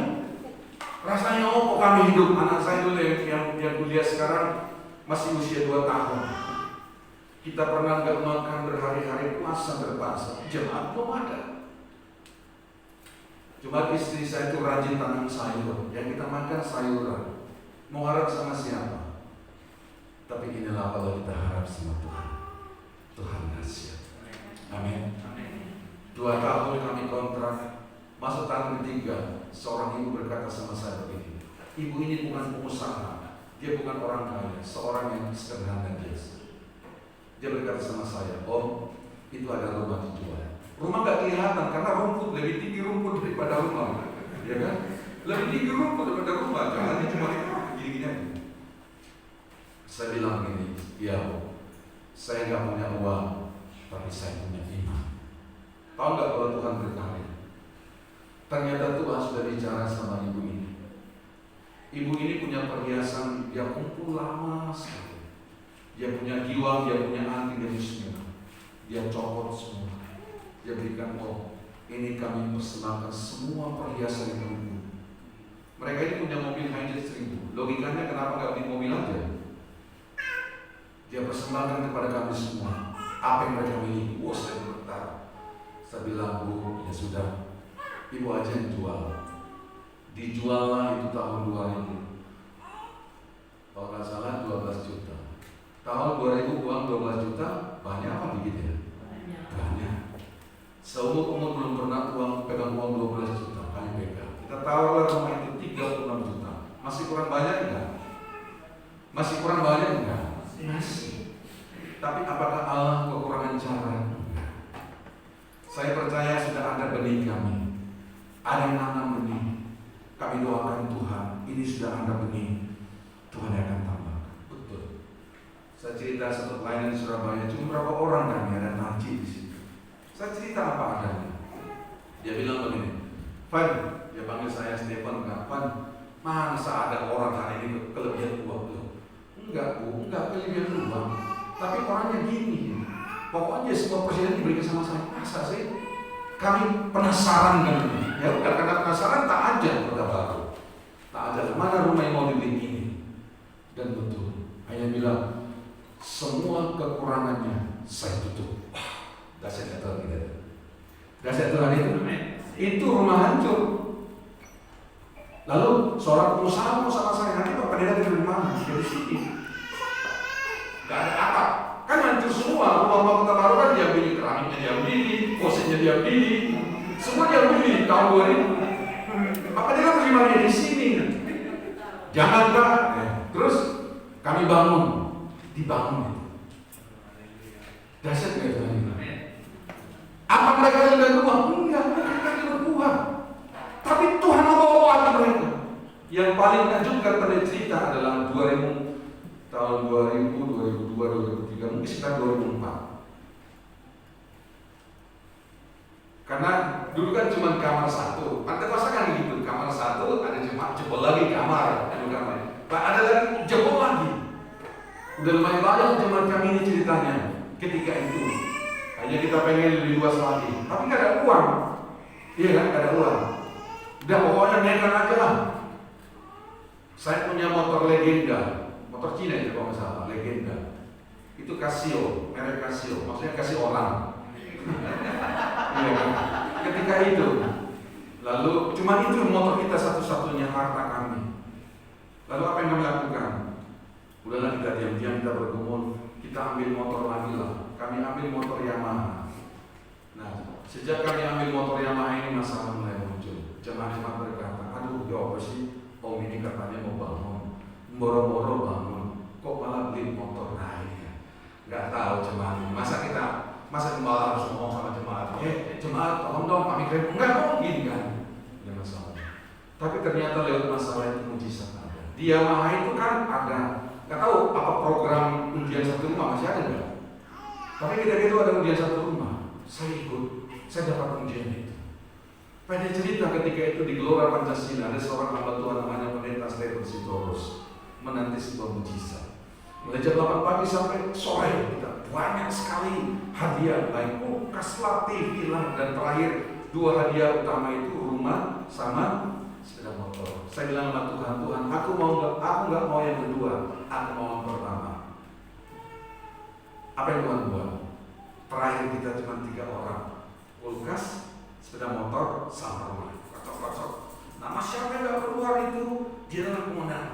Rasanya kok kami hidup. Anak saya dulu yang kuliah sekarang masih usia 2 tahun. Kita pernah nggak makan berhari-hari puasa berpuasa. Jemaat belum ada. Cuma istri saya itu rajin tanam sayur. Yang kita makan sayuran. Mau harap sama siapa? Tapi inilah kalau kita harap sama Tuhan. Tuhan dahsyat. Amin. 2 tahun kami kontrak, Masuk tahun ketiga, seorang ibu berkata sama saya begini, ibu ini bukan pengusaha, dia bukan orang kaya, seorang yang sederhana biasa. Dia berkata sama saya, "Om, itu ada rumah dijual." Rumah gak kelihatan karena rumput, lebih tinggi rumput daripada rumah, ya kan? Lebih tinggi rumput daripada rumah, jalannya cuma gini-gini aja. Saya bilang gini, "Ya, saya gak punya uang, tapi saya punya iman." Tahu gak kalau Tuhan berkarya? Ternyata Tuhan sudah bicara sama ibu ini. Ibu ini punya perhiasan, dia kumpul lama sekali. Dia punya giwang, dia punya anting, dia punya semua. Dia copot semua. Dia berikan, "Oh, ini kami persembahkan semua perhiasan yang kumpul." Mereka ini punya mobil Hilux 1000. Logikanya kenapa gak beli mobil aja? Dia persembahkan kepada kami semua. Apa yang mereka miliki? Wah, saya bergetar. Saya bilang, "Bu, ya sudah, ibu aja yang jual." Dijuallah itu tahun 2000. Kalau nggak salah 12 juta. Tahun 2000 uang 12 juta, banyak apa dikit ya? Banyak. Seumur-umur belum pernah pegang uang 12 juta, kami pegang. Kita taruhlah rumah itu 36 juta. Masih kurang banyak enggak? Masih kurang banyak enggak? Masih. Tapi apakah Allah kekurangan cara? Enggak. Saya percaya sudah ada benih kami. Ada yang nanam benih. Kami doakan Tuhan, ini sudah ada benih. Tuhan akan tambahkan. Betul. Saya cerita satu pelayanan di Surabaya, cuma berapa orang kami ada najis di situ. Saya cerita apa adanya. Dia bilang begini, "Van," dia panggil saya Stephen, "Van, masa ada orang hari ini kelebihan uang?" "Enggak, Bu, enggak kelebihan uang. Tapi orangnya gini, pokoknya semua presiden diberikan sama saya." "Masa sih?" Kami penasaran kan. Ya udah, karena penasaran tak aja kota baru. Tak aja mana rumah yang mau dibeli ini. Dan betul, hanya bilang semua kekurangannya saya tutup. Wah, dahsyatnya Tuhan kita. Dahsyat Tuhan itu rumah hancur. Lalu seorang pengusaha mau sama saya, "Nanti Bapak Deda dari mana?" "Dari sini." Gak ada atap, kan hancur semua. Rumah kota baru kan dia beli, keramiknya dia beli, kosetnya dia beli, semua dia beli tahun 2000. Bapak Deda dari mana? Di sini. "Jangan Pak." Terus kami dibangun. Dahsyat gak Tuhan ini? Apa mereka sudah uang? Enggak, mereka sudah uang. Tapi Tuhan membawa hati mereka. Yang paling menakjubkan pada cerita adalah tahun 2000, 2002, 2003, mungkin sekitar 2004. Karena dulu kan cuma kamar satu, pantai masa kan gitu, kamar satu, ada jemaat jebol lagi kamar. Pak, ada lagi jebol lagi. Udah lumayan banyak jemaat kami ini ceritanya. Ketika itu, hanya kita pengen lebih luas lagi, tapi nggak ada uang. Iya kan, nggak ada uang. Udah pokoknya nekat aja lah. Saya punya motor legenda, motor Cina itu kalau nggak salah, legenda. Itu Casio, merek Casio, maksudnya kasih orang. Ya, ketika itu, lalu cuma itu motor kita satu-satunya harta kami. Lalu apa yang kami lakukan? Udahlah kita diam-diam, kita bergumul, kita ambil motor lagi lah. Kami ambil motor Yamaha. Nah, sejak kami ambil motor Yamaha ini masalah mulai muncul. Jemaat-jemaat berkata, "Aduh, ya apa sih? Om ini katanya mau bangun, boro-boro bangun, kok malah beli motor lain ya?" Gak tahu jemaat. Masa gembala harus ngomong sama jemaat, "Jemaat tolong dong kami keren." Enggak kok gini kan. Ada masalah. Tapi ternyata lewat masalah itu mujizat ada. Di Yamaha itu kan ada, nggak tahu apa program undian satu rumah masih ada nggak? Tapi ketika itu ada undian satu rumah, saya ikut, saya dapat undian itu. Pada cerita ketika itu di Gelora Pancasila ada seorang hamba Tuhan namanya Pendeta Stephen Sitorus menanti sebuah mujizat. Mulai jam 8 pagi sampai sore kita banyak sekali hadiah, baik kulkas lah, TV lah, dan terakhir 2 hadiah utama itu rumah sama sepeda motor. Saya bilang sama Tuhan, "Tuhan, aku nggak mau yang kedua, aku mau yang pertama." Apa yang Tuhan buat? Terakhir kita cuma 3 orang, kulkas, sepeda motor, sama rumah. Kocok-kocok. Nama siapa yang nggak keluar itu? Dia adalah pemenang.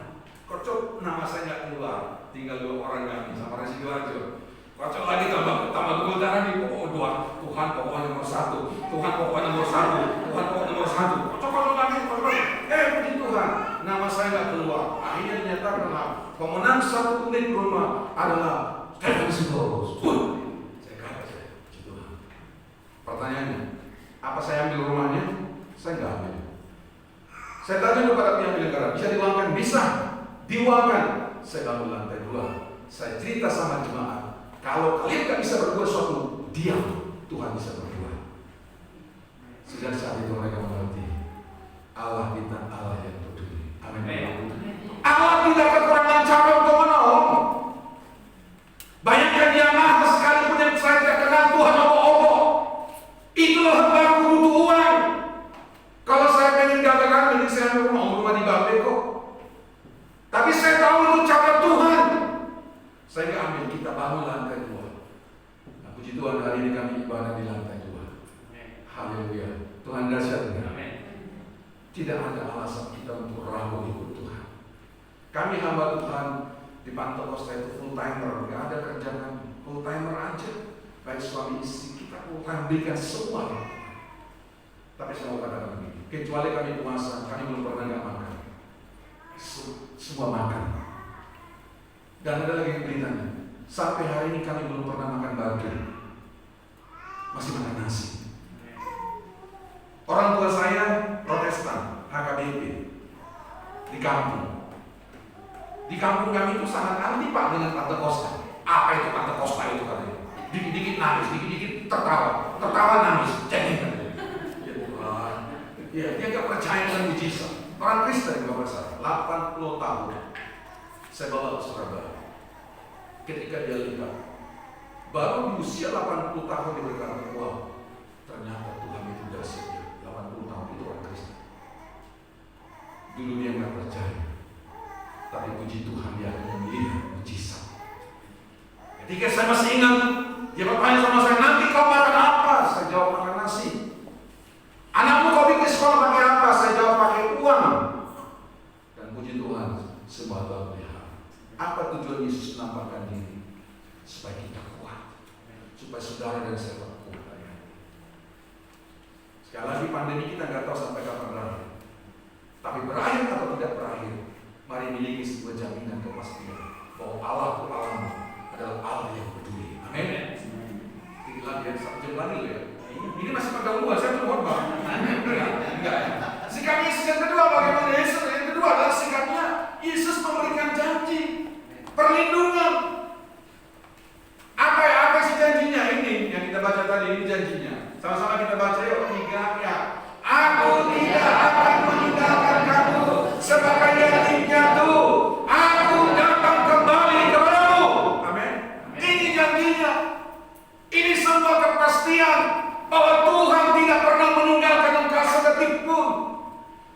Kocok, nama saya nggak keluar. Tinggal 2 orang kami sama Resi Sidoarjo. Kocok lagi tambah guldaran di Tuhan pokoknya nomor 1, Tuhan pokoknya nomor 1, Tuhan pokoknya nomor persatu. Kocok-kocok lagi, puji Tuhan, nama saya nggak keluar. Akhirnya dinyatakan pemenang 1 unit rumah adalah Stephen Sitorus. Saya kata, puji Tuhan. Pertanyaannya, apa saya ambil rumahnya? Saya nggak ambil. Saya tanya kepada pihak negara, bisa diuangkan? Bisa, diuangkan. Saya ambil lantai 2. Saya cerita sama jemaat, kalau kalian nggak bisa berbuat sesuatu, diam. Tuhan bisa berbuat. Sejak saat itu mereka mengerti, Allah kita Allah yang peduli. Amin. Allah tidak kekurangan cara untuk menolong. Bayangkan Yamaha sekalipun yang saya tidak kenal, Tuhan obok-obok. Itulah hamba butuh uang. Kalau saya pengen gagakan, mending saya ambil rumah di Babe kok. Tapi saya tahu itu cara Tuhan. Saya nggak ambil, kita bangun lantai 2. Nah, puji Tuhan, hari ini kami ibadah di lantai 2. Haleluya. Tuhan dahsyat. Tidak ada alasan kita untuk ragu ikut Tuhan. Kami hamba Tuhan di Pantokosta itu full timer, nggak ada kerjaan, full timer aja. Baik suami istri kita full time, berikan semua. Tapi saya mau katakan begini, kecuali kami puasa, kami belum pernah nggak makan. Semua makan. Dan ada lagi beritanya, sampai hari ini kami belum pernah makan burger, masih makan nasi. Orang tua saya Protestan, HKBP di kampung. Di kampung kami itu sangat anti Pak dengan Pantekosta. Apa itu Pantekosta itu katanya? Dikit-dikit nangis, dikit-dikit tertawa nangis. Jadi ya, dia gak percaya dengan mujizat. Orang Kristen gak percaya. 80 tahun saya bawa ke Surabaya. Ketika dia lihat, baru di usia 80 tahun dia berkata, wah, ternyata Tuhan itu dahsyat. 80 tahun itu orang Kristen. Dulu dia nggak percaya, tapi puji Tuhan dia akan melihat mujizat. Ketika saya masih ingat, dia bertanya sama saya, nanti kau makan apa? Saya jawab makan nasi. Anakmu kau bikin sekolah pakai apa? Saya jawab pakai uang. Dan puji Tuhan, semua Tuhan melihat. Apa tujuan Yesus menampakkan diri? Supaya kita kuat, supaya saudara dan saya kuat. Sekali lagi pandemi kita nggak tahu sampai kapan berakhir. Tapi berakhir atau tidak berakhir, mari miliki sebuah jaminan kepastian bahwa Allah itu Allah adalah Allah yang peduli. Amin. Ini lagi yang 1 jam lagi ya. Ini masih pendahuluan, saya tuh khotbah. Enggak. Sikap Yesus yang kedua bagaimana? Yesus yang kedua adalah sikapnya Yesus memberikan janji perlindungan. Apa sih janjinya ini yang kita baca tadi? Ini janjinya. Sama-sama kita baca yuk, 3 ya. Aku tidak akan meninggalkan kamu sebagai yatim piatu. Aku datang kembali kepadamu. Amin. Ini janjinya. Ini sebuah kepastian bahwa Tuhan tidak pernah meninggalkan engkau sedetik pun.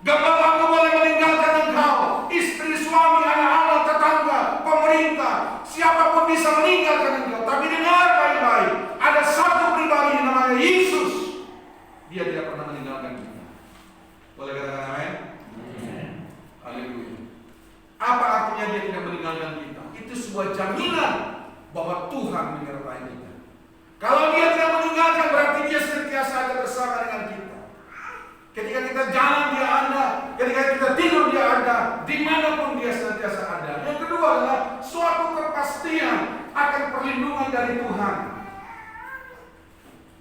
Gembalamu boleh meninggalkan engkau, istri, suami, anak-anak, tetangga, pemerintah, siapapun bisa meninggalkan engkau. Tapi dengar baik-baik, ada satu pribadi yang namanya Yesus. Dia tidak pernah meninggalkan kita. Boleh katakan amin? Haleluya. Apa artinya dia tidak meninggalkan kita? Itu sebuah jaminan bahwa Tuhan menyertai kita. Kalau dia tidak meninggalkan, berarti dia senantiasa ada bersama dengan kita. Ketika kita jalan dia ada, ketika kita tidur dia ada, dimanapun dia senantiasa ada. Yang kedua adalah suatu kepastian akan perlindungan dari Tuhan.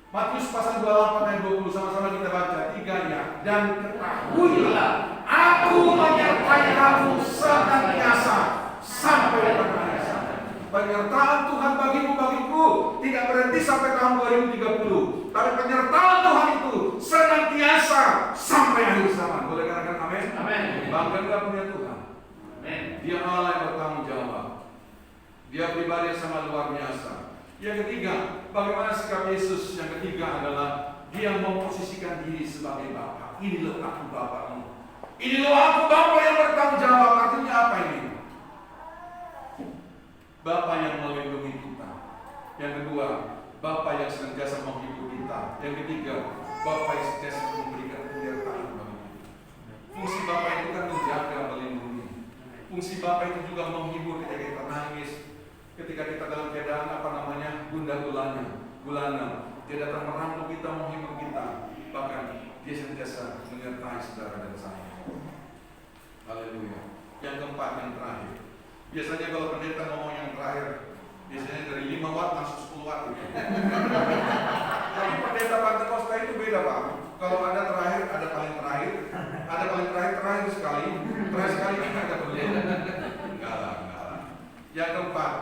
Matius pasal 28 ayat 20, sama-sama kita baca 3 ya. Dan ketahuilah, aku menyertai kamu senantiasa sampai pada akhir zaman. Penyertaan Tuhan bagimu tidak berhenti sampai tahun 2030, tapi penyertaan Tuhan itu senantiasa sampai akhir zaman. Boleh katakan amin? Amin. Bangga punya Tuhan. Amin. Dia Allah yang bertanggung jawab. Dia pribadi yang sangat luar biasa. Yang ketiga, bagaimana sikap Yesus? Yang ketiga adalah dia memposisikan diri sebagai Bapa. Inilah aku Bapakmu. Inilah aku Bapa yang bertanggung jawab. Artinya apa ini? Bapa yang melindungi kita. Yang kedua, Bapa yang senantiasa menghibur kita. Yang ketiga, Bapa yang senantiasa memberikan penyertaan bagi kita. Fungsi Bapa itu kan menjaga, melindungi. Fungsi Bapa itu juga menghibur ketika kita nangis, ketika kita dalam keadaan gundah gulana. Dia datang merangkul kita, menghibur kita. Bahkan dia sentiasa menyertai saudara dan saya. Haleluya. Yang keempat, yang terakhir. Biasanya kalau pendeta ngomong yang terakhir, biasanya dari 5 watt masuk 10 watt gitu. Tapi pendeta Pentakosta itu beda, Pak. Kalau ada terakhir, ada paling terakhir, ada paling terakhir sekali, terakhir sekali ada berbeda. Enggak lah. Yang keempat,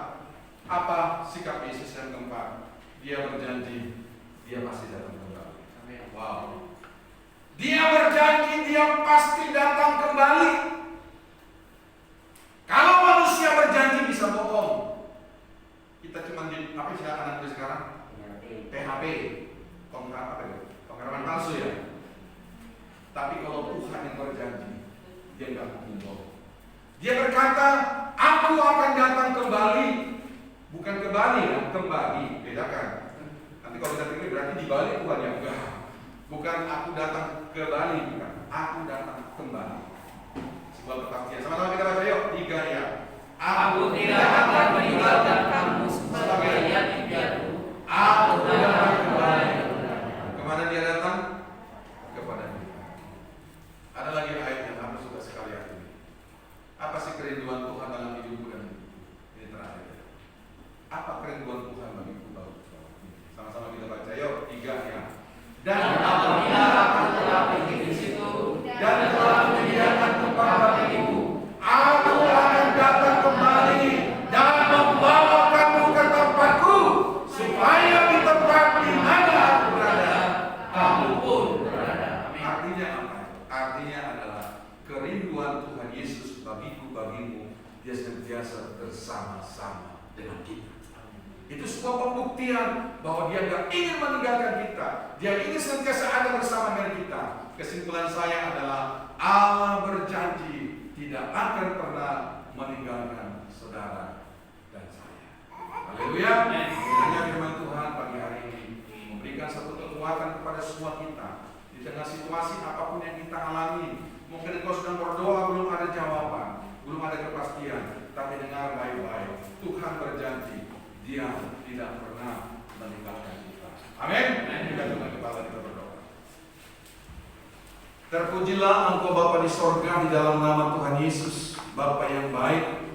apa sikap Yesus yang keempat? Dia berjanji, dia pasti datang kembali. Wow. Dia berjanji, dia pasti datang kembali. Kalau manusia berjanji bisa bohong. Kita cuma di apa sih anak sekarang? PHP, pengharapan palsu ya. Tapi kalau Tuhan yang berjanji, dia nggak mungkin bohong. Dia berkata, aku akan datang kembali. Bukan kembali ya, kembali. Bedakan. Nanti kalau kita pikir berarti di Bali Tuhan yang enggak. Bukan aku datang ke Bali, bukan. Aku datang kembali. Sebuah kepastian. Sama-sama kita baca yuk. 3 ya. Aku tidak akan meninggalkan kamu sebagai yatim piatu. Aku datang kembali. Kemana dia datang? Kepada kita. Ada lagi ayat yang aku suka sekali ayat ini. Apa sih kerinduan Tuhan dalam hidupku dan ini terakhir? Apa kerinduan Tuhan bagiku? Sama-sama kita baca yuk. 3 ya. Dan apabila aku telah pergi di situ dan telah menyediakan tempat bagimu, aku akan datang kembali dan membawa kamu ke tempatku, supaya di tempat di mana aku berada, kamu pun berada. Artinya apa? Artinya adalah kerinduan Tuhan Yesus bagiku, bagimu, dia senantiasa bersama-sama dengan kita. Itu sebuah pembuktian bahwa dia nggak ingin meninggalkan kita. Dia ingin senantiasa ada bersama dengan kita. Kesimpulan saya adalah Allah berjanji tidak akan pernah meninggalkan saudara dan saya. Haleluya. Hanya firman Tuhan pagi hari ini memberikan satu kekuatan kepada semua kita di tengah situasi apapun yang kita alami. Mungkin engkau sedang berdoa belum ada jawaban, belum ada kepastian, tapi dengar baik-baik. Tuhan berjanji dia tidak pernah meninggalkan kita. Amin. Kita tundukkan kepala kita berdoa. Terpujilah Engkau Bapa di sorga, di dalam nama Tuhan Yesus, Bapa yang baik.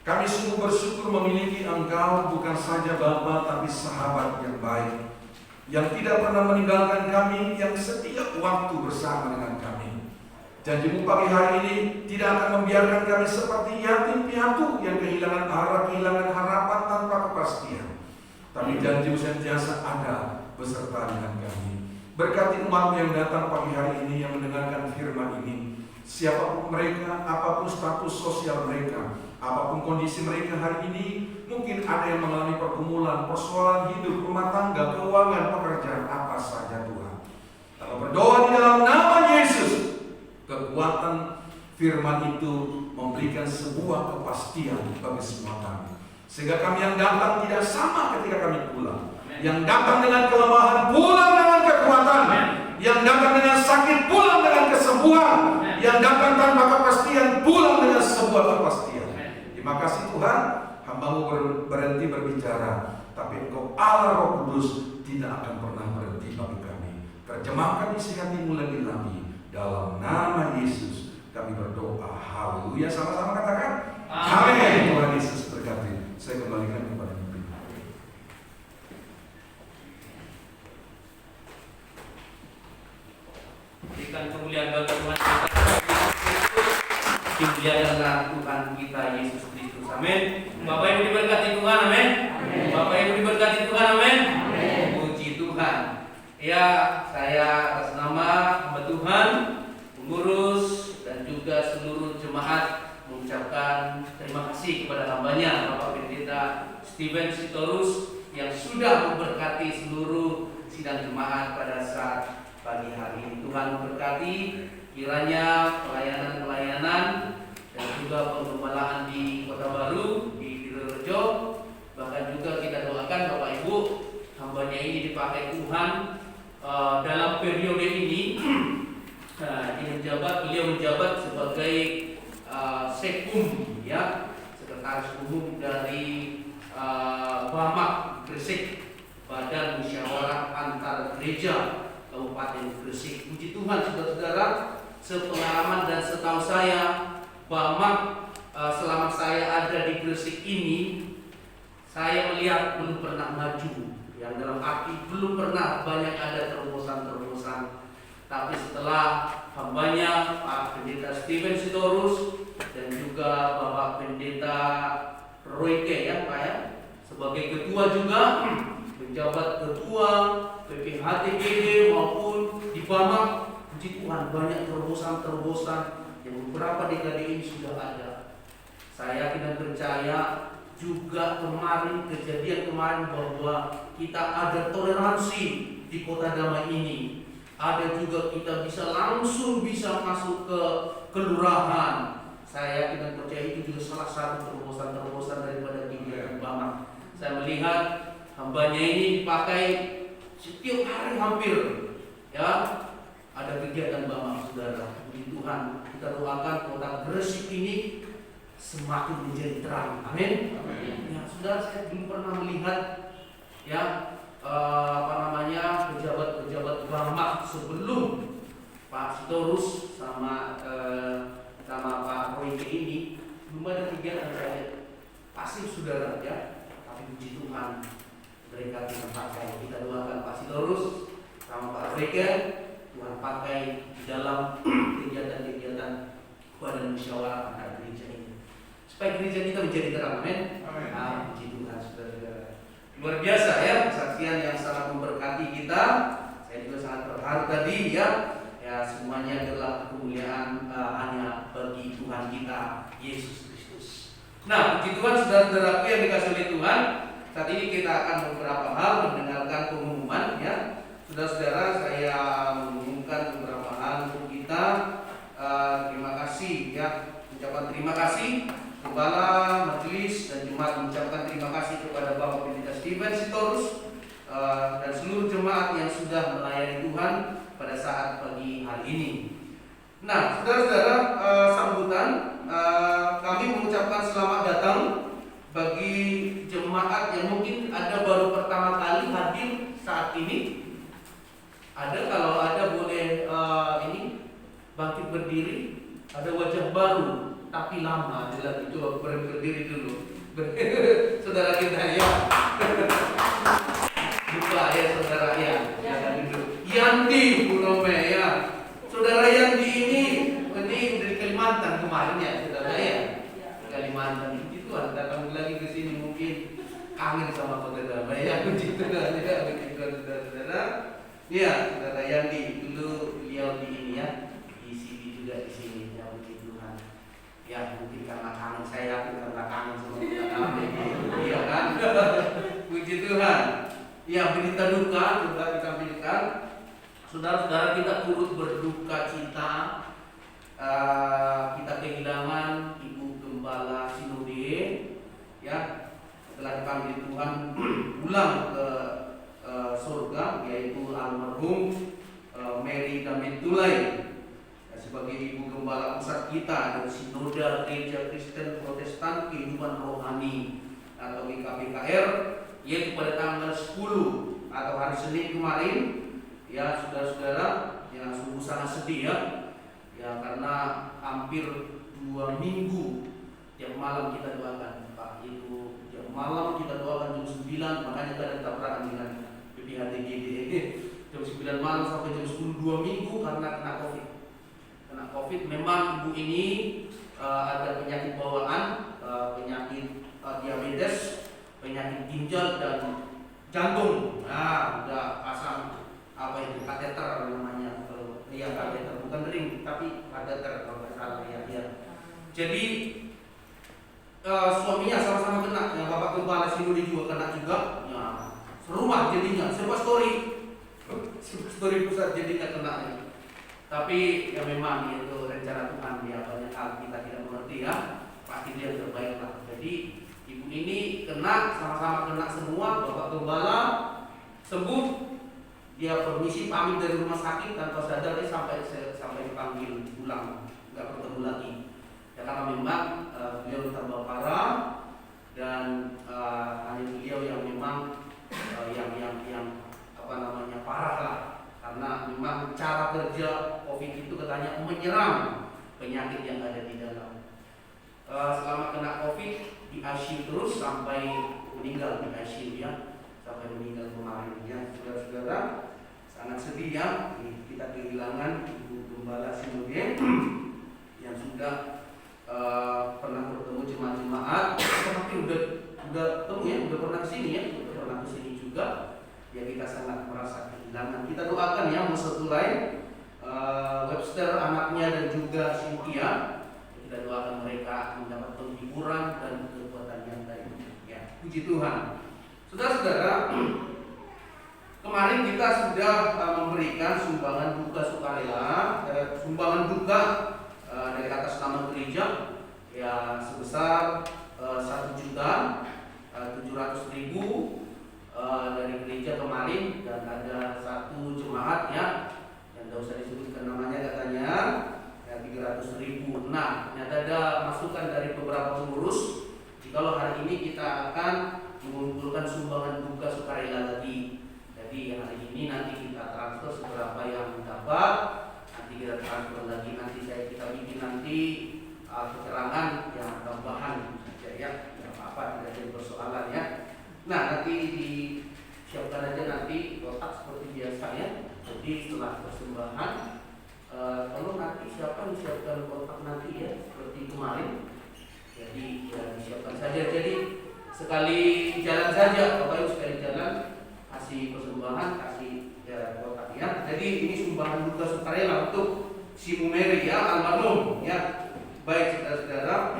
Kami sungguh bersyukur memiliki Engkau, bukan saja Bapa tapi sahabat yang baik, yang tidak pernah meninggalkan kami, yang setiap waktu bersama dengan kami. Janji-Mu pagi hari ini tidak akan membiarkan kami seperti yatim piatu yang kehilangan arah, kehilangan harapan tanpa kepastian. Tapi janji-Mu senantiasa ada beserta dengan kami. Berkati umat-Mu yang datang pagi hari ini, yang mendengarkan firman ini. Siapapun mereka, apapun status sosial mereka, apapun kondisi mereka hari ini, mungkin ada yang mengalami pergumulan, persoalan hidup, rumah tangga, keuangan, pekerjaan, apa saja Tuhan. Kalau berdoa di dalam nama Yesus, kekuatan firman itu memberikan sebuah kepastian bagi semua kami. Sehingga kami yang datang tidak sama ketika kami pulang. Yang datang dengan kelemahan pulang dengan kekuatan. Yang datang dengan sakit pulang dengan kesembuhan. Yang datang tanpa kepastian pulang dengan sebuah kepastian. Terima kasih Tuhan, hamba-Mu berhenti berbicara, tapi Engkau Allah Roh Kudus tidak akan pernah berhenti bagi kami. Terjemahkan isi hati-Mu lagi-lagi. Dalam nama Yesus kami berdoa. Haleluya. Sama-sama katakan amin. Tuhan Yesus berkati. Saya kembalikan kepada Ibu. Berikan kemuliaan bagi Tuhan kita Yesus Kristus. Dimuliakanlah Tuhan kita Yesus Kristus. Amin. Bapak Ibu diberkati Tuhan. Amin. Bapak Ibu diberkati Tuhan. Amin. Puji Tuhan. Ya, saya atas nama hamba Tuhan, pengurus dan juga seluruh jemaat mengucapkan terima kasih kepada hambanya Bapak Pendeta Steven Sitorus yang sudah memberkati seluruh sidang jemaat pada saat pagi hari ini. Tuhan memberkati kiranya pelayanan-pelayanan dan juga penggembalaan di Kota Baru, di Direjo, bahkan juga kita doakan Bapak Ibu hambanya ini dipakai Tuhan dalam periode ini. Beliau menjabat sebagai Sekum, ya, sekretaris umum dari BAMAK Gresik, Badan Musyawarah Antar Gereja Kabupaten Gresik. Puji Tuhan saudara-saudara, sepengalaman dan setahu saya bahwa selama saya ada di Gresik ini, saya melihat belum pernah maju, yang dalam arti belum pernah banyak ada terobosan-terobosan. Tapi setelah hambanya Pak Pendeta Steven Sitorus dan juga Bapak Pendeta Royke ya Pak ya, sebagai ketua juga, penjabat ketua PPHTGD maupun di Bama, puji Tuhan banyak terobosan-terobosan yang beberapa dekade ini sudah ada. Saya tidak percaya juga kejadian kemarin bahwa kita ada toleransi di Kota Damai ini. Ada juga kita langsung bisa masuk ke kelurahan. Saya tidak percaya itu juga salah satu terobosan-terobosan daripada kegiatan Bama. Saya melihat hambanya ini dipakai setiap hari hampir, ya ada kegiatan Bama, saudara. Puji Tuhan, kita doakan Kota Gresik ini semakin menjadi terang. Amin. Ya, saudara, saya belum pernah melihat ya pejabat-pejabat Bama sebelum Pak Sitorus sama Pak Royke ini belum ada kegiatan saya pasti saudara ya. Tapi puji Tuhan mereka Tuhan pakai. Kita doakan Pak Sitorus sama Pak Royke Tuhan pakai di dalam kegiatan-kegiatan badan musyawarah antar gereja ini supaya gereja kita menjadi terang. Amin. Puji Tuhan saudara-saudara. Luar biasa ya kesaksian yang sangat memberkati kita. Saya juga sangat terharu tadi ya. Ya semuanya adalah kemuliaan hanya bagi Tuhan kita Yesus Kristus. Nah, puji Tuhan saudara-saudaraku yang dikasihi oleh Tuhan. Saat ini kita akan beberapa hal mendengarkan pengumuman ya. Saudara-saudara, saya mengumumkan beberapa hal untuk kita. Terima kasih ya. Ucapan terima kasih Kepala Majelis dan Jemaat mengucapkan terima kasih kepada Bapak Pendeta Steven Sitorus dan seluruh jemaat yang sudah melayani Tuhan pada saat pagi hari ini. Nah, saudara-saudara, sambutan kami mengucapkan selamat datang bagi jemaat yang mungkin ada baru pertama kali hadir saat ini. Ada, kalau ada boleh ini bangkit berdiri. Ada wajah baru tapi lama, jelas itu berdiri dulu. Saudara kita ya. Lupa ya saudara ya. Yanti Purome ya. Saudara Yanti ini dari Kalimantan kemarin ya, saudara ya. Kalimantan itu datang lagi ke sini mungkin kangen sama Kota Damai ya, begitu ya, begitu saudara. Ya, saudara Yanti dulu beliau di ini ya, di sini juga di sini ya, puji Tuhan. Ya mungkin karena kangen saya, karena kangen sama Kota Damai, iya kan? Puji Tuhan. Ya berita duka juga ditampilkan. Saudara-saudara, kita turut berduka cita. Kita kehilangan Ibu Gembala Sinode ya, setelah dipanggil Tuhan pulang ke surga, yaitu almarhum Mary Damitulai sebagai Ibu Gembala pusat kita dari Sinode Gereja Kristen Protestan Kehidupan Rohani atau GKPKR, yaitu pada tanggal 10 atau hari Senin kemarin. Ya saudara-saudara, yang sungguh sangat sedih ya karena hampir 2 minggu tiap malam kita doakan Pak, itu tiap malam kita doakan jam 9, makanya kita ada tabrakan dengan PPHTGD jam 9 malam sampai jam 10, 2 minggu karena kena COVID. Memang ibu ini ada penyakit bawaan, penyakit diabetes, penyakit ginjal dan jantung. Nah, udah pasang kateter namanya, iya kateter, bukan ring tapi kateter kalau nggak salah ya. Jadi suaminya sama-sama kena, yang Bapak Gembala Sinode juga kena juga. Ya, serumah jadinya, serba story pusat jadinya kena. Tapi ya memang itu rencana Tuhan, ya banyak hal kita tidak mengerti ya, pasti dia terbaik lah. Jadi ibu ini kena, sama-sama kena semua. Bapak Gembala sembuh, dia permisi pamit dari rumah sakit tanpa sadar sampai dipanggil pulang, nggak ketemu lagi. Ya karena memang beliau tambah parah dan hanya beliau yang memang yang parah lah, karena ICU terus sampai meninggal di ICU ya, sampai meninggal kemarin ya. Saudara-saudara, sangat sedih ya, kita kehilangan Ibu Gembala Sinode yang sudah pernah bertemu jemaat-jemaat, tapi udah ketemu ya, udah pernah kesini ya, udah pernah kesini juga. Ya kita sangat merasa kehilangan. Kita doakan ya Monsatulai, Webster anaknya dan juga Cynthia. Kita doakan mereka mendapat penghiburan dan kekuatan yang lain. Ya, puji Tuhan. Saudara-saudara, kemarin kita sudah memberikan sumbangan duka sukarela, sumbangan duka dari atas nama gereja ya sebesar 1.700.000 dari gereja kemarin, dan ada satu jemaat ya yang tidak usah disebutkan namanya katanya ya 300.000. Nah, ternyata ada masukan dari beberapa pengurus jikalau hari ini kita akan mengumpulkan sumbangan duka sukarela lagi. Jadi hari ini nanti kita transfer seberapa yang dapat, nanti kita transfer lagi, nanti kita bikin nanti keterangan yang tambahan saja ya, tidak apa-apa, tidak ada persoalan ya. Nah, nanti disiapkan aja nanti kotak seperti biasa ya. Jadi setelah persembahan, kalau nanti siapa yang siapkan kotak nanti ya seperti kemarin, jadi ya disiapkan saja. Jadi sekali jalan saja, Bapak Ibu sekali jalan kasih persembahan, kasih ya kotak ya. Jadi ini sumbangan duka sukarela untuk si Mumeri ya, almarhum ya. Baik saudara-saudara,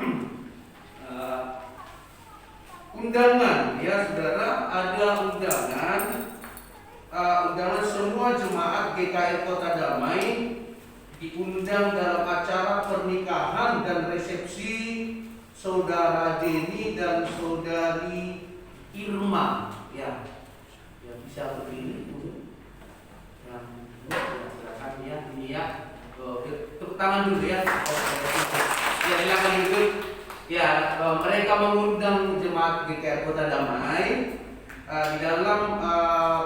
undangan ya saudara, ada undangan semua jemaat GKR Kota Damai diundang dalam acara pernikahan dan resepsi Saudara Denny dan Saudari Irma ya. Ya bisa berdiri ya, silakan ya, ini ya. Tepuk tangan dulu ya. Ya silakan dulu. Ya, mereka mengundang jemaat GKR Kota Damai di dalam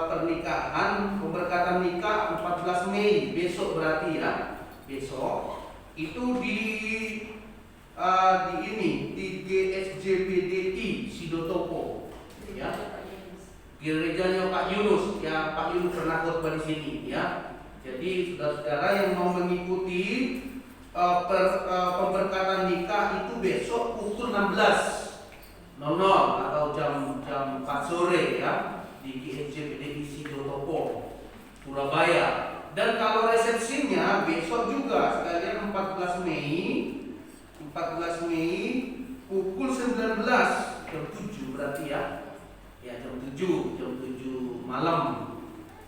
pernikahan, pemberkatan nikah 14 Mei besok berarti ya, besok itu di GSJPDI Sidotopo ya, gerejanya Pak Yunus ya, Pak Yunus pernah khotbah di sini ya. Jadi saudara-saudara yang mau mengikuti pemberkatan nikah itu besok pukul 16.00 atau jam 4 sore ya di GSJPDI Sidotopo Surabaya. Dan kalau resepsinya besok juga sekalian 14 Mei pukul 19 jam 7 berarti ya. Ya jam 7 malam.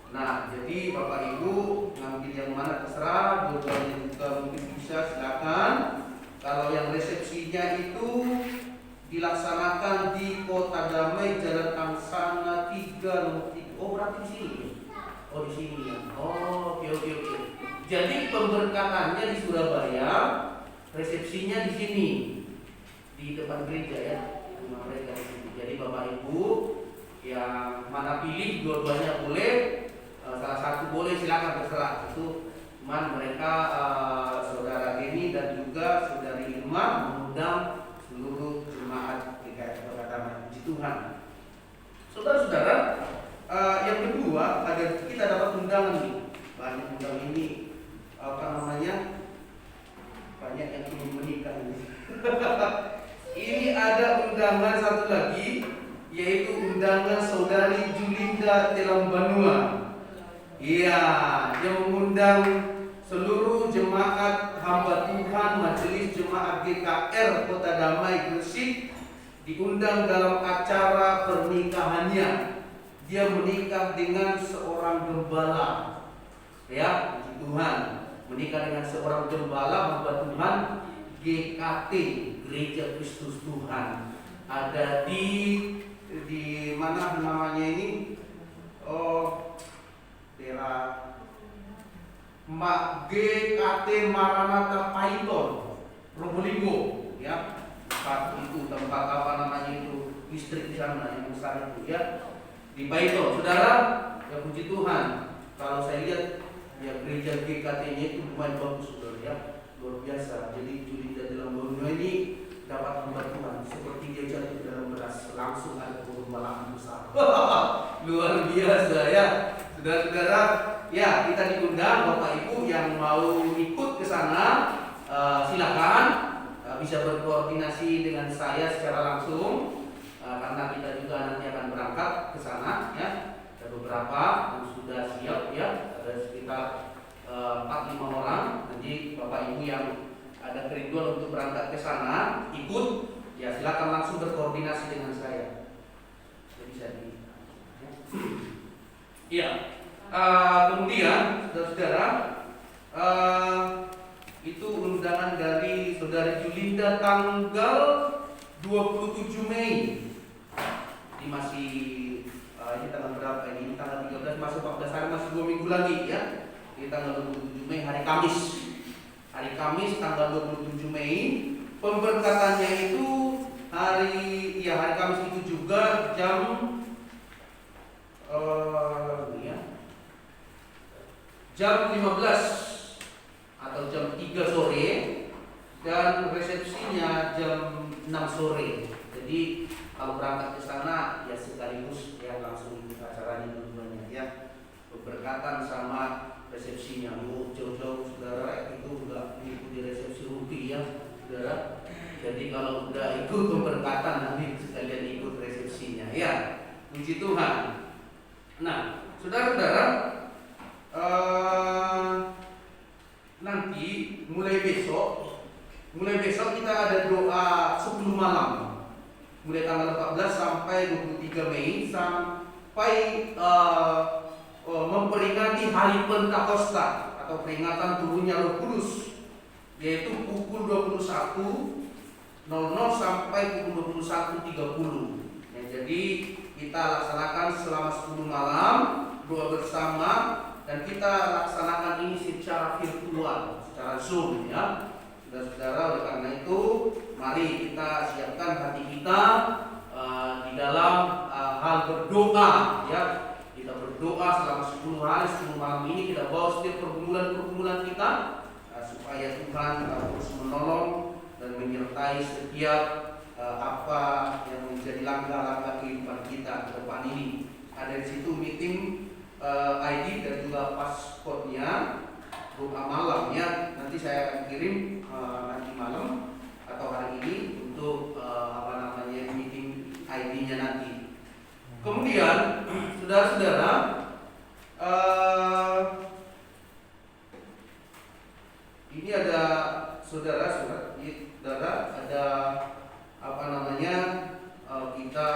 Nah, jadi Bapak Ibu ngambil yang mana terserah, dua-duanya juga mungkin bisa, silakan. Kalau yang resepsinya itu dilaksanakan di Kota Damai, Jalan Angsana 3 nomor 3. Oh, berarti di sini. Oh, di sini ya. Oh, oke. Jadi pemberkatannya di Surabaya, resepsinya di sini. Di depan gereja ya. Rumah mereka di sini. Jadi Bapak Ibu yang mana pilih, dua-duanya boleh. Salah satu boleh, silakan terserah. Itu cuman mereka Saudara Denny dan juga Saudari Irma mengundang seluruh jemaat GKR Kota Damai. Puji Tuhan. Saudara-saudara, yang kedua ada kita dapat undangan nih. Banyak undangan ini banyak yang ingin menikah ini. Ini ada undangan satu lagi, yaitu undangan Saudari Julinda Telambanua. Iya, yang mengundang seluruh jemaat hamba Tuhan Majelis Jemaat GKR Kota Damai Gresik, diundang dalam acara pernikahannya. Dia menikah dengan seorang gembala. Ya, puji Tuhan. Menikah dengan seorang gembala hamba Tuhan GKT, Gereja Kristus Tuhan. Ada di mana namanya ini? Oh, daerah GKT Maranatha Python, Probolinggo, ya. Tempat apa namanya itu, listrik di sana yang besar itu ya, di Python. Saudara, ya puji Tuhan. Kalau saya lihat ya gereja GKT-nya itu lumayan bagus, saudara ya, luar biasa. Jadi Julinda Telambanua ini dapat hamba Tuhan seperti dia jatuh langsung ada pergumulan besar. Luar biasa ya, saudara-saudara. Ya, kita diundang Bapak Ibu yang mau ikut ke sana, silakan bisa berkoordinasi dengan saya secara langsung, karena kita juga nanti akan berangkat ke sana ya. Ada beberapa yang sudah siap ya, ada sekitar 4-5 orang. Nanti Bapak Ibu yang ada kerinduan untuk berangkat ke sana ikut ya, silakan langsung berkoordinasi dengan saya. Jadi bisa di ya. Kemudian saudara-saudara, itu undangan dari Saudara Julinda tanggal 27 Mei. Ini masih ini tanggal berapa ini? Tanggal 13, masih 14 hari, masih 2 minggu lagi ya. Ini tanggal 27 Mei, hari Kamis. Hari Kamis tanggal 27 Mei. Pemberkatannya itu hari Kamis itu juga jam 15 atau jam 3 sore, dan resepsinya jam 6 sore. Jadi kalau berangkat ke sana ya sekaligus ya langsung ikut acaranya dua-duanya ya, pemberkatan sama resepsinya. Jauh-jauh saudara itu udah mengikuti resepsi rupi ya saudara. Jadi kalau udah ikut pemberkatan nanti sekalian ikut resepsinya ya. Puji Tuhan. Nah, saudara-saudara, nanti mulai besok kita ada doa 10 malam, mulai tanggal 14 sampai 23 Mei, sampai memperingati hari Pentakosta atau peringatan turunnya Roh Kudus, yaitu pukul 21.00 sampai pukul 21.30. Ya, jadi kita laksanakan selama 10 malam doa bersama, dan kita laksanakan ini secara virtual, secara Zoom ya. Saudara-saudara, oleh karena itu mari kita siapkan hati kita di dalam hal berdoa ya. Kita berdoa selama 10 hari 10 malam ini, kita bawa setiap pergumulan kita supaya Tuhan terus menolong dan menyertai setiap apa yang menjadi langkah-langkah kehidupan kita ke depan ini. Ada di situ meeting ID dan juga paspornya, doa malam ya. Nanti saya akan kirim nanti malam atau hari ini untuk meeting ID-nya nanti. Kemudian saudara-saudara, ini ada saudara ada kita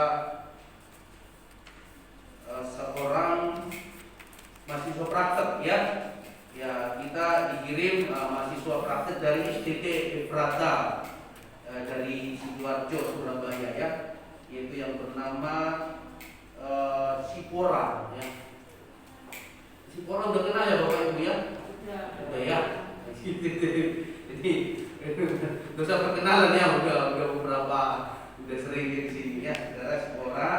seorang mahasiswa praktek ya. Ya, kita dikirim mahasiswa praktek dari STT Efrata dari Sidoarjo, Surabaya ya, yaitu yang bernama Sipora ya. Sipora udah kenal ya Bapak Ibu ya? Sudah ya. Jadi nggak usah perkenalan ya, udah beberapa, udah sering di sini ya, saudara Sipora.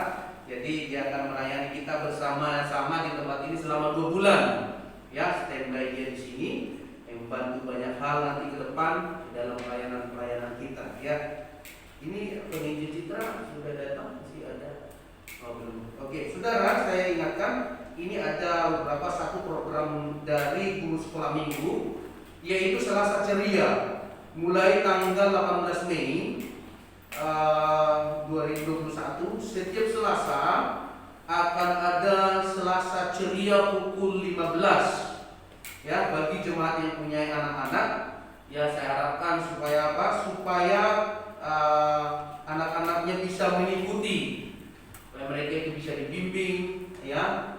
Jadi dia akan melayani kita bersama-sama di tempat ini selama 2 bulan. Ya, standby dia di sini, yang membantu banyak hal nanti ke depan dalam pelayanan kita. Ya, ini penginjil Citra sudah datang, masih ada? Oh, belum. Oke, saudara, saya ingatkan ini ada beberapa satu program dari guru sekolah minggu, yaitu Selasa Ceria, mulai tanggal 18 Mei 2021. Setiap Selasa akan ada Selasa Ceria pukul 15 ya, bagi jemaat yang punya anak-anak ya. Saya harapkan supaya supaya anak-anaknya bisa mengikuti, supaya mereka itu bisa dibimbing ya,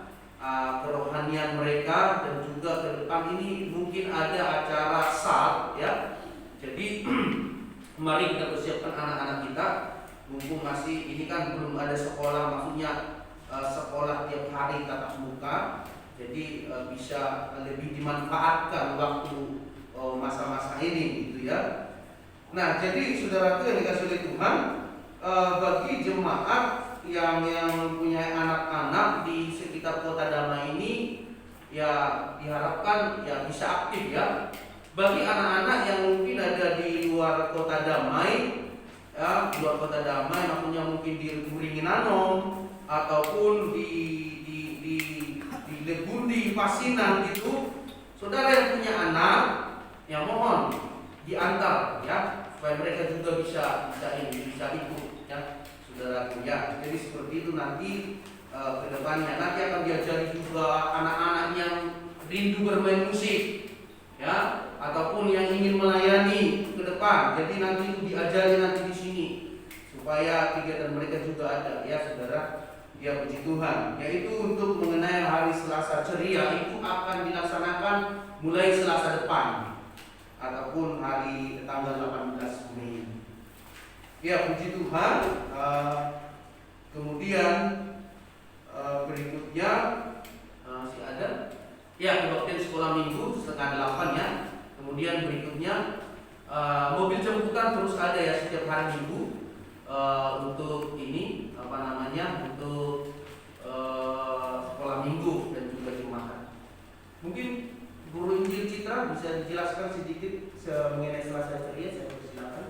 kerohanian mereka, dan juga ke depan ini mungkin ada acara SAR ya. Jadi mari kita persiapkan anak-anak kita, mumpung masih ini kan belum ada sekolah, maksudnya sekolah tiap hari tatap muka, jadi bisa lebih dimanfaatkan waktu masa-masa ini gitu ya. Nah, jadi saudaraku yang dikasih oleh Tuhan, bagi jemaat yang mempunyai anak-anak di sekitar Kota Damai ini ya, diharapkan ya bisa aktif ya. Bagi anak-anak yang mungkin ada di luar Kota Damai, ya, buat kota damai, maksudnya mungkin di Kuringinanom ataupun di Legundi, Pasinan gitu. Saudara yang punya anak, yang mohon diantar ya, supaya mereka juga bisa ikut ya, saudaraku ya. Jadi seperti itu nanti ke depannya nanti akan diajari juga anak-anak yang rindu bermain musik ya, ataupun yang ingin melayani ke depan. Jadi nanti itu diajari nanti di sini supaya kegiatan mereka juga ada ya, saudara. Ya puji Tuhan, yaitu untuk mengenai hari Selasa ceria itu akan dilaksanakan mulai Selasa depan ataupun hari tanggal 18 Mei. Ya puji Tuhan. Kemudian berikutnya masih ada ya kebaktian sekolah minggu setengah 8 ya. Kemudian berikutnya mobil jemputan terus ada ya setiap hari Minggu untuk ini untuk sekolah minggu dan juga Jumatan. Mungkin Guru Injil Citra bisa dijelaskan sedikit mengenai Selasa ceria, saya persilakan.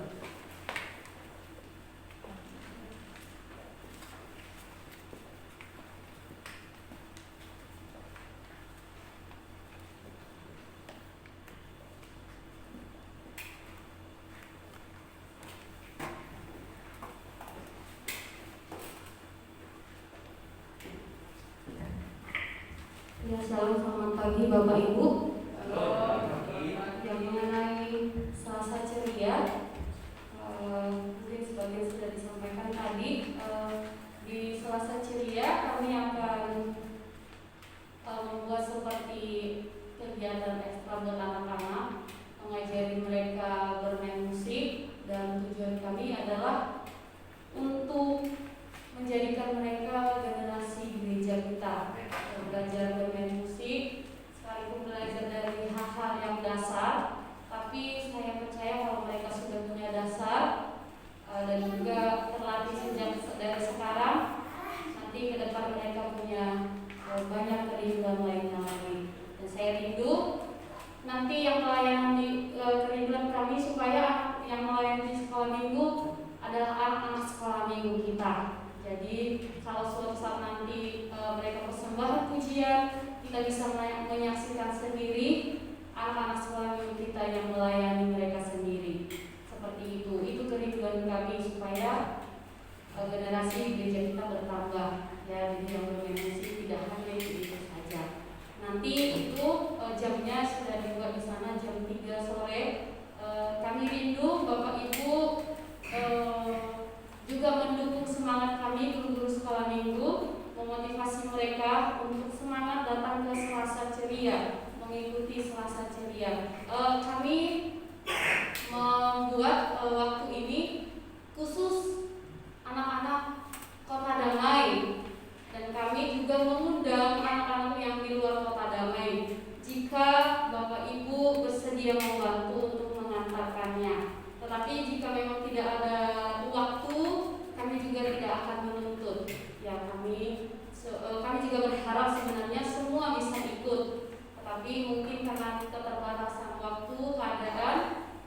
Ya, selamat pagi Bapak Ibu. Yang mengenai Selasa ceria, mungkin sebagian sudah disampaikan tadi. Di Selasa ceria kami akan membuat seperti kegiatan ekstra buat anak-anak, mengajari mereka bermain musik, dan tujuan kami adalah untuk menjadikan mereka generasi gereja kita. Belajar bermain musik, sekalipun belajar dari hal-hal yang dasar, tapi saya percaya kalau mereka sudah punya dasar dan juga terlatih sejak dari sekarang, nanti ke depan mereka punya banyak kerinduan lainnya lagi. Dan saya rindu nanti yang pelayanan di kerinduan kami supaya yang melayani di sekolah minggu adalah anak-anak sekolah minggu kita. Jadi kalau suatu saat nanti mereka persembahan pujian, kita bisa menyaksikan sendiri anak-anak sekolah minggu kita yang melayani mereka sendiri. Seperti itu kerinduan kami supaya generasi gereja kita bertambah ya. Jadi yang bermain musik tidak hanya itu saja. Nanti itu jamnya sudah dibuat di sana jam 3 sore. Kami rindu Bapak Ibu juga mendukung semangat kami guru-guru sekolah minggu, memotivasi mereka untuk semangat datang ke Selasa ceria, mengikuti Selasa ceria. Kami membuat waktu ini khusus anak-anak Kota Damai, dan kami juga mengundang anak-anak yang di luar Kota Damai jika Bapak Ibu bersedia membantu untuk mengantarkannya. Tetapi jika memang tidak ada waktu, kami juga tidak akan menuntut. Ya, kami juga berharap sebenarnya semua bisa ikut. Tetapi mungkin karena keterbatasan waktu, keadaan,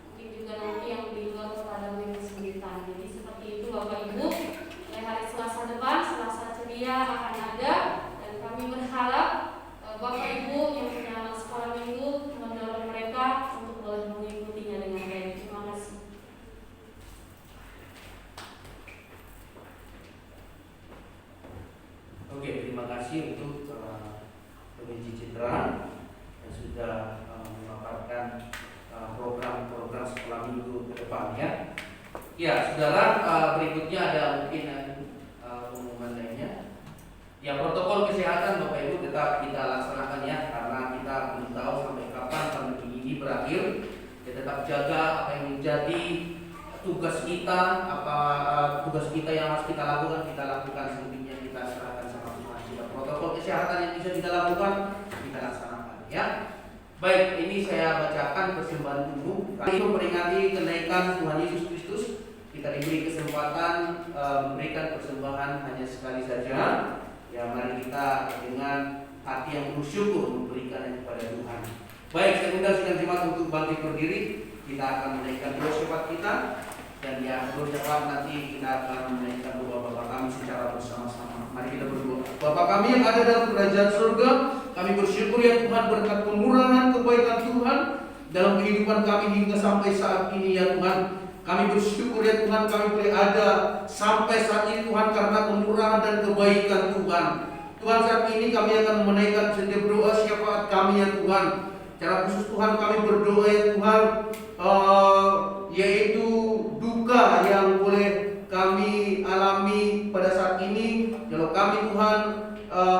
mungkin juga nanti yang di luar Kota Damai kesulitan. Jadi seperti itu Bapak Ibu. Mulai hari Selasa depan, Selasa ceria akan ada, dan kami berharap Bapak Ibu yang punya anak sekolah minggu mendorong mereka untuk boleh mengikutinya dengan baik. Terima kasih. Oke, terima kasih untuk Penginjil Citra yang sudah memaparkan program-program sekolah minggu ke depan ya. Ya, saudara, berikutnya ada mungkin pengumuman lainnya. Ya, protokol kesehatan Bapak Ibu tetap kita laksanakan ya, karena kita belum tahu sampai kapan pandemi ini berakhir. Ya, tetap jaga apa yang menjadi tugas kita, tugas kita yang harus kita lakukan selebihnya kita serahkan sama Tuhan. Protokol kesehatan yang bisa kita lakukan kita laksanakan ya. Baik, ini saya bacakan persembahan dulu. Kali memperingati kenaikan Tuhan Yesus Kristus, kita diberi kesempatan memberikan persembahan hanya sekali saja. Ya, mari kita dengan hati yang bersyukur memberikannya kepada Tuhan. Baik, saya undang sidang jemaat untuk bangkit berdiri. Kita akan menaikkan doa syafaat kita. Dan di akhir ucapan nanti kita akan menaikkan doa Bapa kami secara bersama-sama. Mari kita berdoa. Bapa kami yang ada dalam kerajaan surga, kami bersyukur ya Tuhan berkat pemurahan kebaikan Tuhan dalam kehidupan kami hingga sampai saat ini ya Tuhan. Kami bersyukur ya Tuhan kami boleh ada sampai saat ini Tuhan karena pemurahan dan kebaikan Tuhan. Tuhan, saat ini kami akan menaikkan setiap doa syafaat kami ya Tuhan. Secara khusus Tuhan kami berdoa ya Tuhan, yaitu duka yang boleh kami alami pada saat ini. Kalau kami Tuhan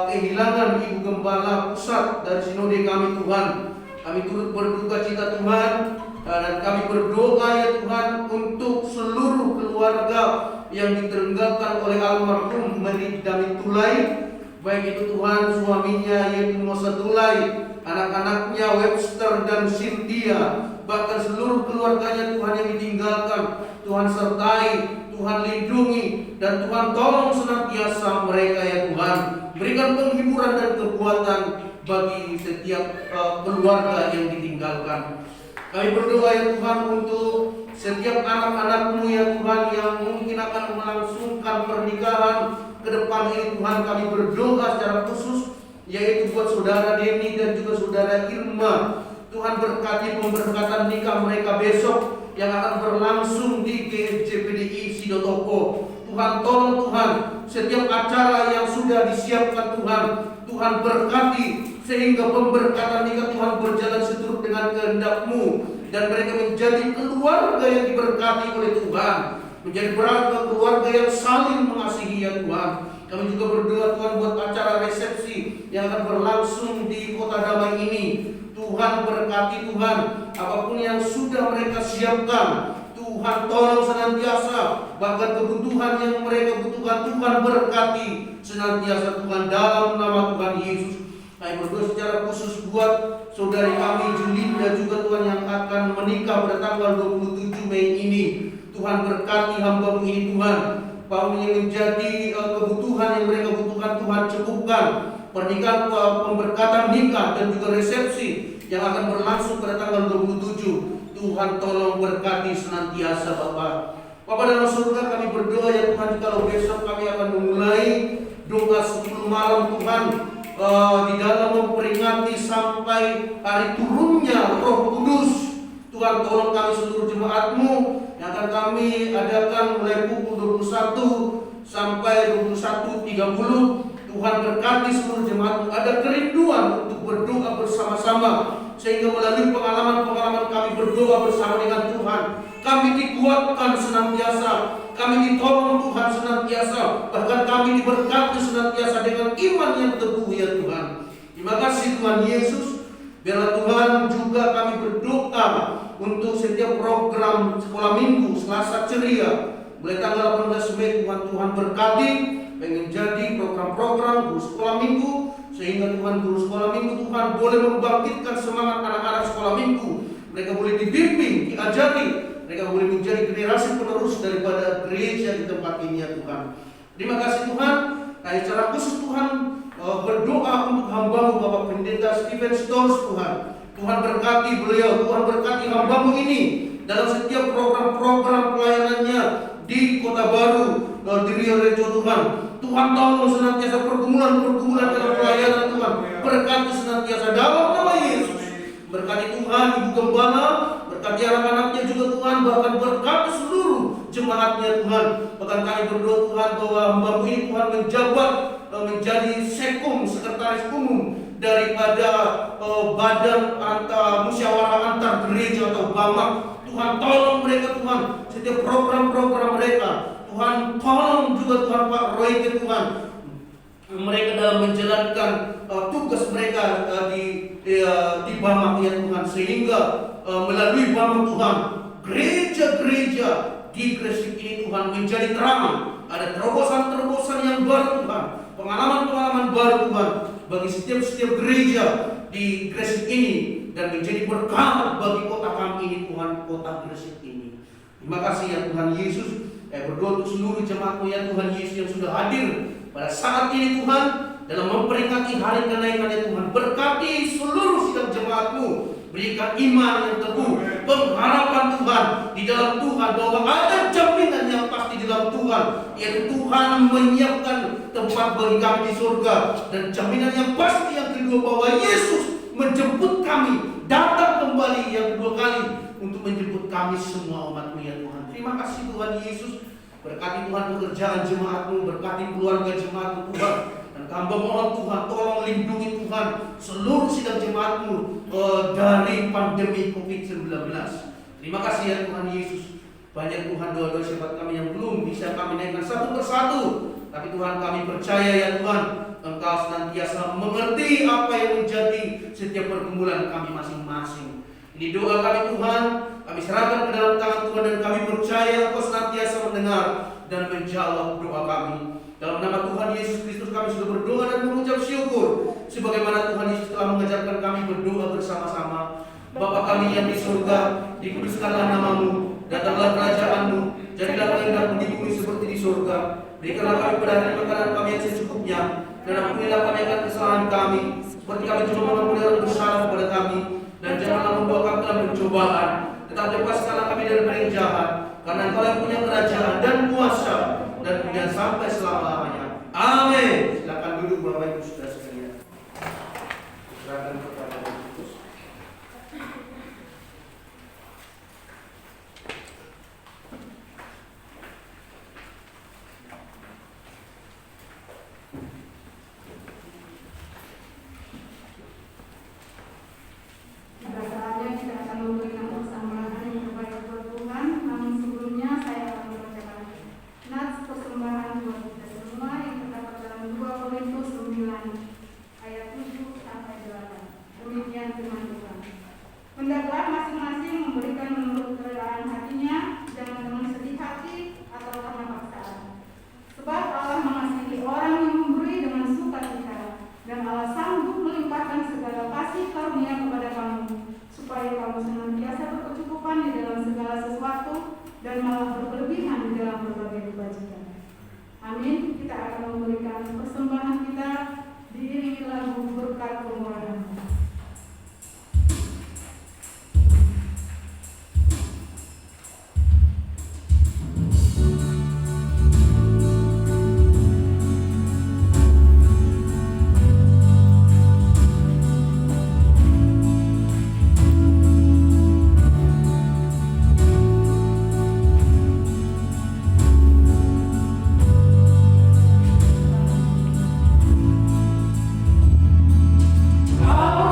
kehilangan Ibu Gembala Pusat dari sinode kami Tuhan, kami turut berduka cita Tuhan, dan kami berdoa ya Tuhan untuk seluruh keluarga yang diterenggalkan oleh almarhum Mary Damitulai, baik itu Tuhan suaminya yaitu Musa Tulai, anak-anaknya Webster dan Cynthia, bahkan seluruh keluarganya Tuhan yang ditinggalkan. Tuhan sertai, Tuhan lindungi, dan Tuhan tolong senantiasa mereka ya Tuhan. Berikan penghiburan dan kekuatan bagi setiap keluarga yang ditinggalkan. Kami berdoa ya Tuhan untuk setiap anak-anak-Mu ya Tuhan yang mungkin akan melangsungkan pernikahan ke depan ini Tuhan. Kami berdoa secara khusus yaitu buat saudara Denny dan juga saudara Irma. Tuhan berkati pemberkatan nikah mereka besok yang akan berlangsung di GJPDI Sidotopo. Tuhan tolong Tuhan setiap acara yang sudah disiapkan Tuhan. Tuhan berkati sehingga pemberkatan nikah Tuhan berjalan seturut dengan kehendak-Mu, dan mereka menjadi keluarga yang diberkati oleh Tuhan, menjadi keluarga yang saling mengasihi ya Tuhan. Kami juga berdoa Tuhan buat acara resepsi yang akan berlangsung di Kota Damai ini. Tuhan berkati Tuhan, apapun yang sudah mereka siapkan, Tuhan tolong senantiasa, bahkan kebutuhan yang mereka butuhkan Tuhan berkati senantiasa Tuhan dalam nama Tuhan Yesus. Kami berdoa secara khusus buat saudari kami Julinda juga Tuhan yang akan menikah pada tanggal 27 Mei ini. Tuhan berkati hamba-Mu ini Tuhan, bahwa yang menjadi kebutuhan yang mereka butuhkan Tuhan cukupkan. Pernikahan, pemberkatan nikah dan juga resepsi yang akan berlangsung pada tanggal 27. Tuhan tolong berkati senantiasa Bapa. Bapa dalam surga, kami berdoa ya Tuhan, kalau besok kami akan memulai doa 10 malam Tuhan, di dalam memperingati sampai hari turunnya Roh Kudus. Tuhan tolong kami seluruh jemaat-Mu yang akan kami adakan mulai pukul 21 sampai 21.30. Tuhan berkati seluruh jemaat-Mu, ada kerinduan untuk berdoa bersama-sama, sehingga melalui pengalaman-pengalaman kami berdoa bersama dengan Tuhan, kami dikuatkan senantiasa, kami ditolong Tuhan senantiasa, bahkan kami diberkati senantiasa dengan iman yang teguh ya Tuhan. Terima kasih Tuhan Yesus. Biarlah Tuhan juga kami berdoa untuk setiap program sekolah minggu Selasa Ceria mulai tanggal 18 Mei Tuhan berkati, pengen jadi program-program guru sekolah minggu, sehingga Tuhan guru sekolah minggu Tuhan boleh membangkitkan semangat anak-anak sekolah minggu. Mereka boleh dibimbing, diajari, mereka boleh menjadi generasi penerus daripada gereja di tempat ini ya Tuhan. Terima kasih Tuhan. Nah, secara khusus Tuhan berdoa untuk hamba-Mu Bapak Pendeta Stephen Stores Tuhan. Tuhan berkati beliau, Tuhan berkati hamba-Mu ini dalam setiap program-program pelayanannya di Kota Baru, di Rio Rejo Tuhan. Tuhan tolong senantiasa pergumulan-pergumulan dalam pelayanan Tuhan. Berkati senantiasa dalam nama Yesus. Berkati Tuhan Ibu Gembala, berkati anak-anaknya juga Tuhan, bahkan berkati seluruh jemaatnya Tuhan. Bahkan kami berdoa Tuhan bahwa hamba-Mu ini Tuhan menjabat menjadi sekretaris umum daripada badan musyawarah antar gereja atau BAMAK. Tuhan tolong mereka Tuhan, setiap program-program mereka Tuhan tolong juga Tuhan Pak Roy Tuhan, mereka dalam menjalankan tugas mereka di BAMAK ya Tuhan, sehingga melalui BAMAK Tuhan gereja-gereja di Gresik ini Tuhan menjadi terang. Ada terobosan-terobosan yang baru Tuhan, pengalaman-pengalaman baru Tuhan bagi setiap gereja di Gresik ini, dan menjadi berkah bagi kota kami ini Tuhan, kota Gresik ini. Terima kasih ya Tuhan Yesus. Berdoa untuk seluruh jemaat-Mu ya Tuhan Yesus yang sudah hadir pada saat ini Tuhan dalam memperingati hari kenaikan ya Tuhan. Berkati seluruh sidang jemaat-Mu, berikan iman yang teguh, pengharapan Tuhan di dalam Tuhan, bahwa ada jaminan yang pasti di dalam Tuhan, yaitu Tuhan menyiapkan tempat bagi kami di surga, dan jaminan yang pasti yang kedua bahwa Yesus menjemput kami, datang kembali yang kedua kali untuk menjemput kami semua umat-Mu ya Tuhan. Terima kasih Tuhan Yesus. Berkati Tuhan pekerjaan jemaat-Mu, berkati keluarga jemaat-Mu Tuhan. Dan hamba mohon Tuhan, tolong lindungi Tuhan seluruh sidang jemaat-Mu dari pandemi COVID-19. Terima kasih ya Tuhan Yesus. Banyak Tuhan doa-doa sahabat kami yang belum bisa kami naikkan satu persatu. Tapi Tuhan kami percaya ya Tuhan, Engkau senantiasa mengerti apa yang menjadi setiap pergumulan kami masing-masing. Ini doa kami Tuhan, kami serahkan ke dalam tangan Tuhan, dan kami percaya Engkau senantiasa mendengar dan menjawab doa kami. Dalam nama Tuhan Yesus Kristus kami sudah berdoa dan mengucap syukur, sebagaimana Tuhan Yesus telah mengajarkan kami berdoa bersama-sama. Bapa kami yang di surga, dikuduskanlah nama-Mu, datanglah kerajaan-Mu, jadilah kehendakmu di bumi seperti di surga. Berikanlah kami pada hari makanan kami yang secukupnya, dan ampunilah kami akan kesalahan kami, seperti kami juga mengampuni orang bersalah kepada kami. Dan janganlah membawa kami dalam pencobaan, tetapi lepaskanlah kami dari yang jahat, karena Engkau yang punya kerajaan dan kuasa dan kemudian sampai selama-lamanya. Amin. Silakan duduk Bapak Ibu Saudara sekalian. Silakan kepada Bapak Ibu. Saatnya kita akan memberikan persembahan yang terbaik buat Tuhan. Namun sebelumnya saya akan membacakan nats persembahan buat kita semua yang terdapat dalam 2 Korintus 9 ayat 7 sampai 8. Demikian firman Tuhan. Hendaklah masing-masing memberikan menurut kerelaan hatinya, jangan dengan sedih hati atau karena paksaan. Sebab Allah mengasihi orang yang memberi dengan sukacita, dan Allah sanggup melimpahkan segala kasih karunia kepada kamu, supaya kamu senantiasa berkecukupan di dalam segala sesuatu dan malah berkelebihan di dalam berbagai kebajikan. Amin. Kita akan memberikan persembahan kita diiringi lagu berkat pemurahan. Kau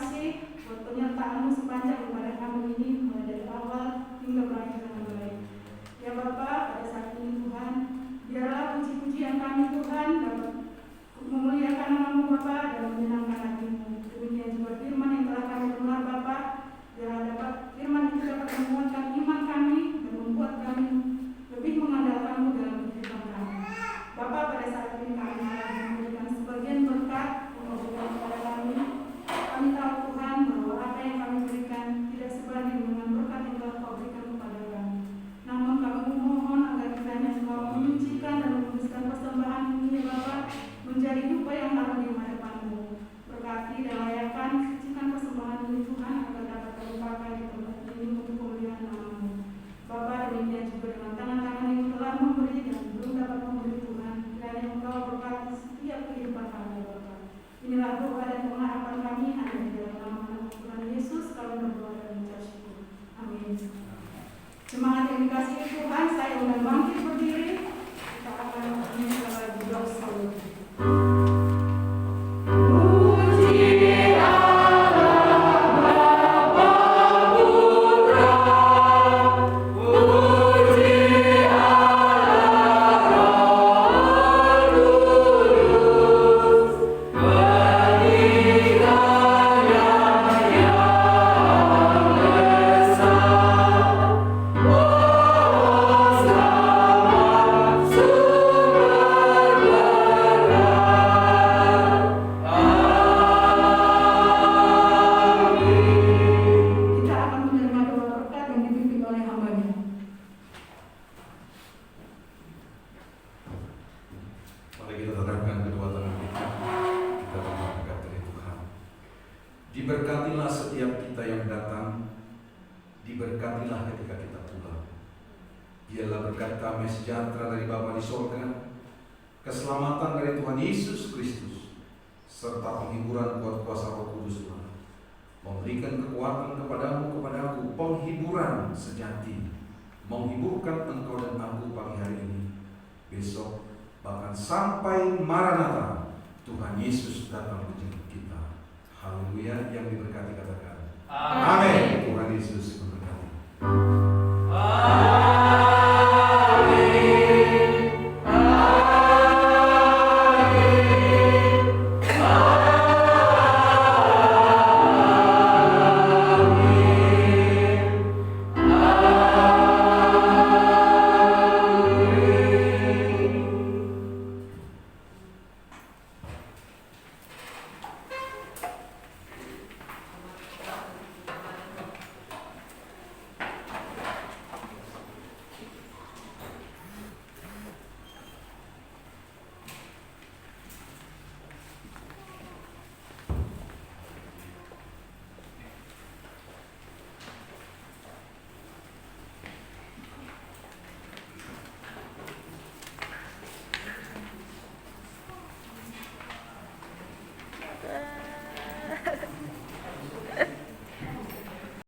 kasih buat penyertaan-Mu sepanjang ibadah kami ini, mulai dari awal hingga berakhir dengan baik. Ya Bapa, pada saat ini Tuhan, biarlah puji-pujian kami Tuhan dapat memuliakan nama-Mu Bapa dan menyenangkan hati-Mu. Demikian juga firman yang telah kami dengar Bapa, biarlah dapat firman itu dapat menguatkan iman kami dan membuat kami lebih mengandalkan-Mu dalam kehidupan kami. Bapa, pada saat ini kami akan memberikan sebagian berkat untuk kepada kami. Kami tahu Tuhan bahwa apa yang kami berikan tidak sebanding dengan berkat yang telah Kau berikan kepada kami. Namun kami memohon agar kiranya Engkau menyucikan dan menguduskan persembahan ini ya Bapa, menjadi upah yang harmoni di hadapan-Mu. Berkati dan layakan, sucikan persembahan ini Tuhan agar dapat kami pakai di tempat ini untuk kemuliaan nama-Mu. Bapa, demikian juga dengan tangan-tangan yang telah memberi dan belum dapat memberi Tuhan, kiranya Engkau berkati setiap kehidupan kami ya Bapa. Inilah doa dan pengharapan kami hanya di dalam nama Tuhan Yesus kami berdoa dan mengucap syukur. Amin. Semangat yang dikasihi Tuhan, saya undang bangkit berdiri. Kita akan menyanyi lagu doxology. Diberkatilah setiap kita yang datang, diberkatilah ketika kita pulang. Biarlah berkat damai sejahtera dari Bapa di sorga, keselamatan dari Tuhan Yesus Kristus, serta penghiburan buat kuasa Roh Kudus Tuhan, memberikan kekuatan kepadamu, kepadaku, penghiburan sejati, menghiburkan engkau dan aku pagi hari ini, besok, bahkan sampai Maranatha, Tuhan Yesus datang menjemput kita. Haleluya, yang diberkati katakan. Amin. Tuhan Yesus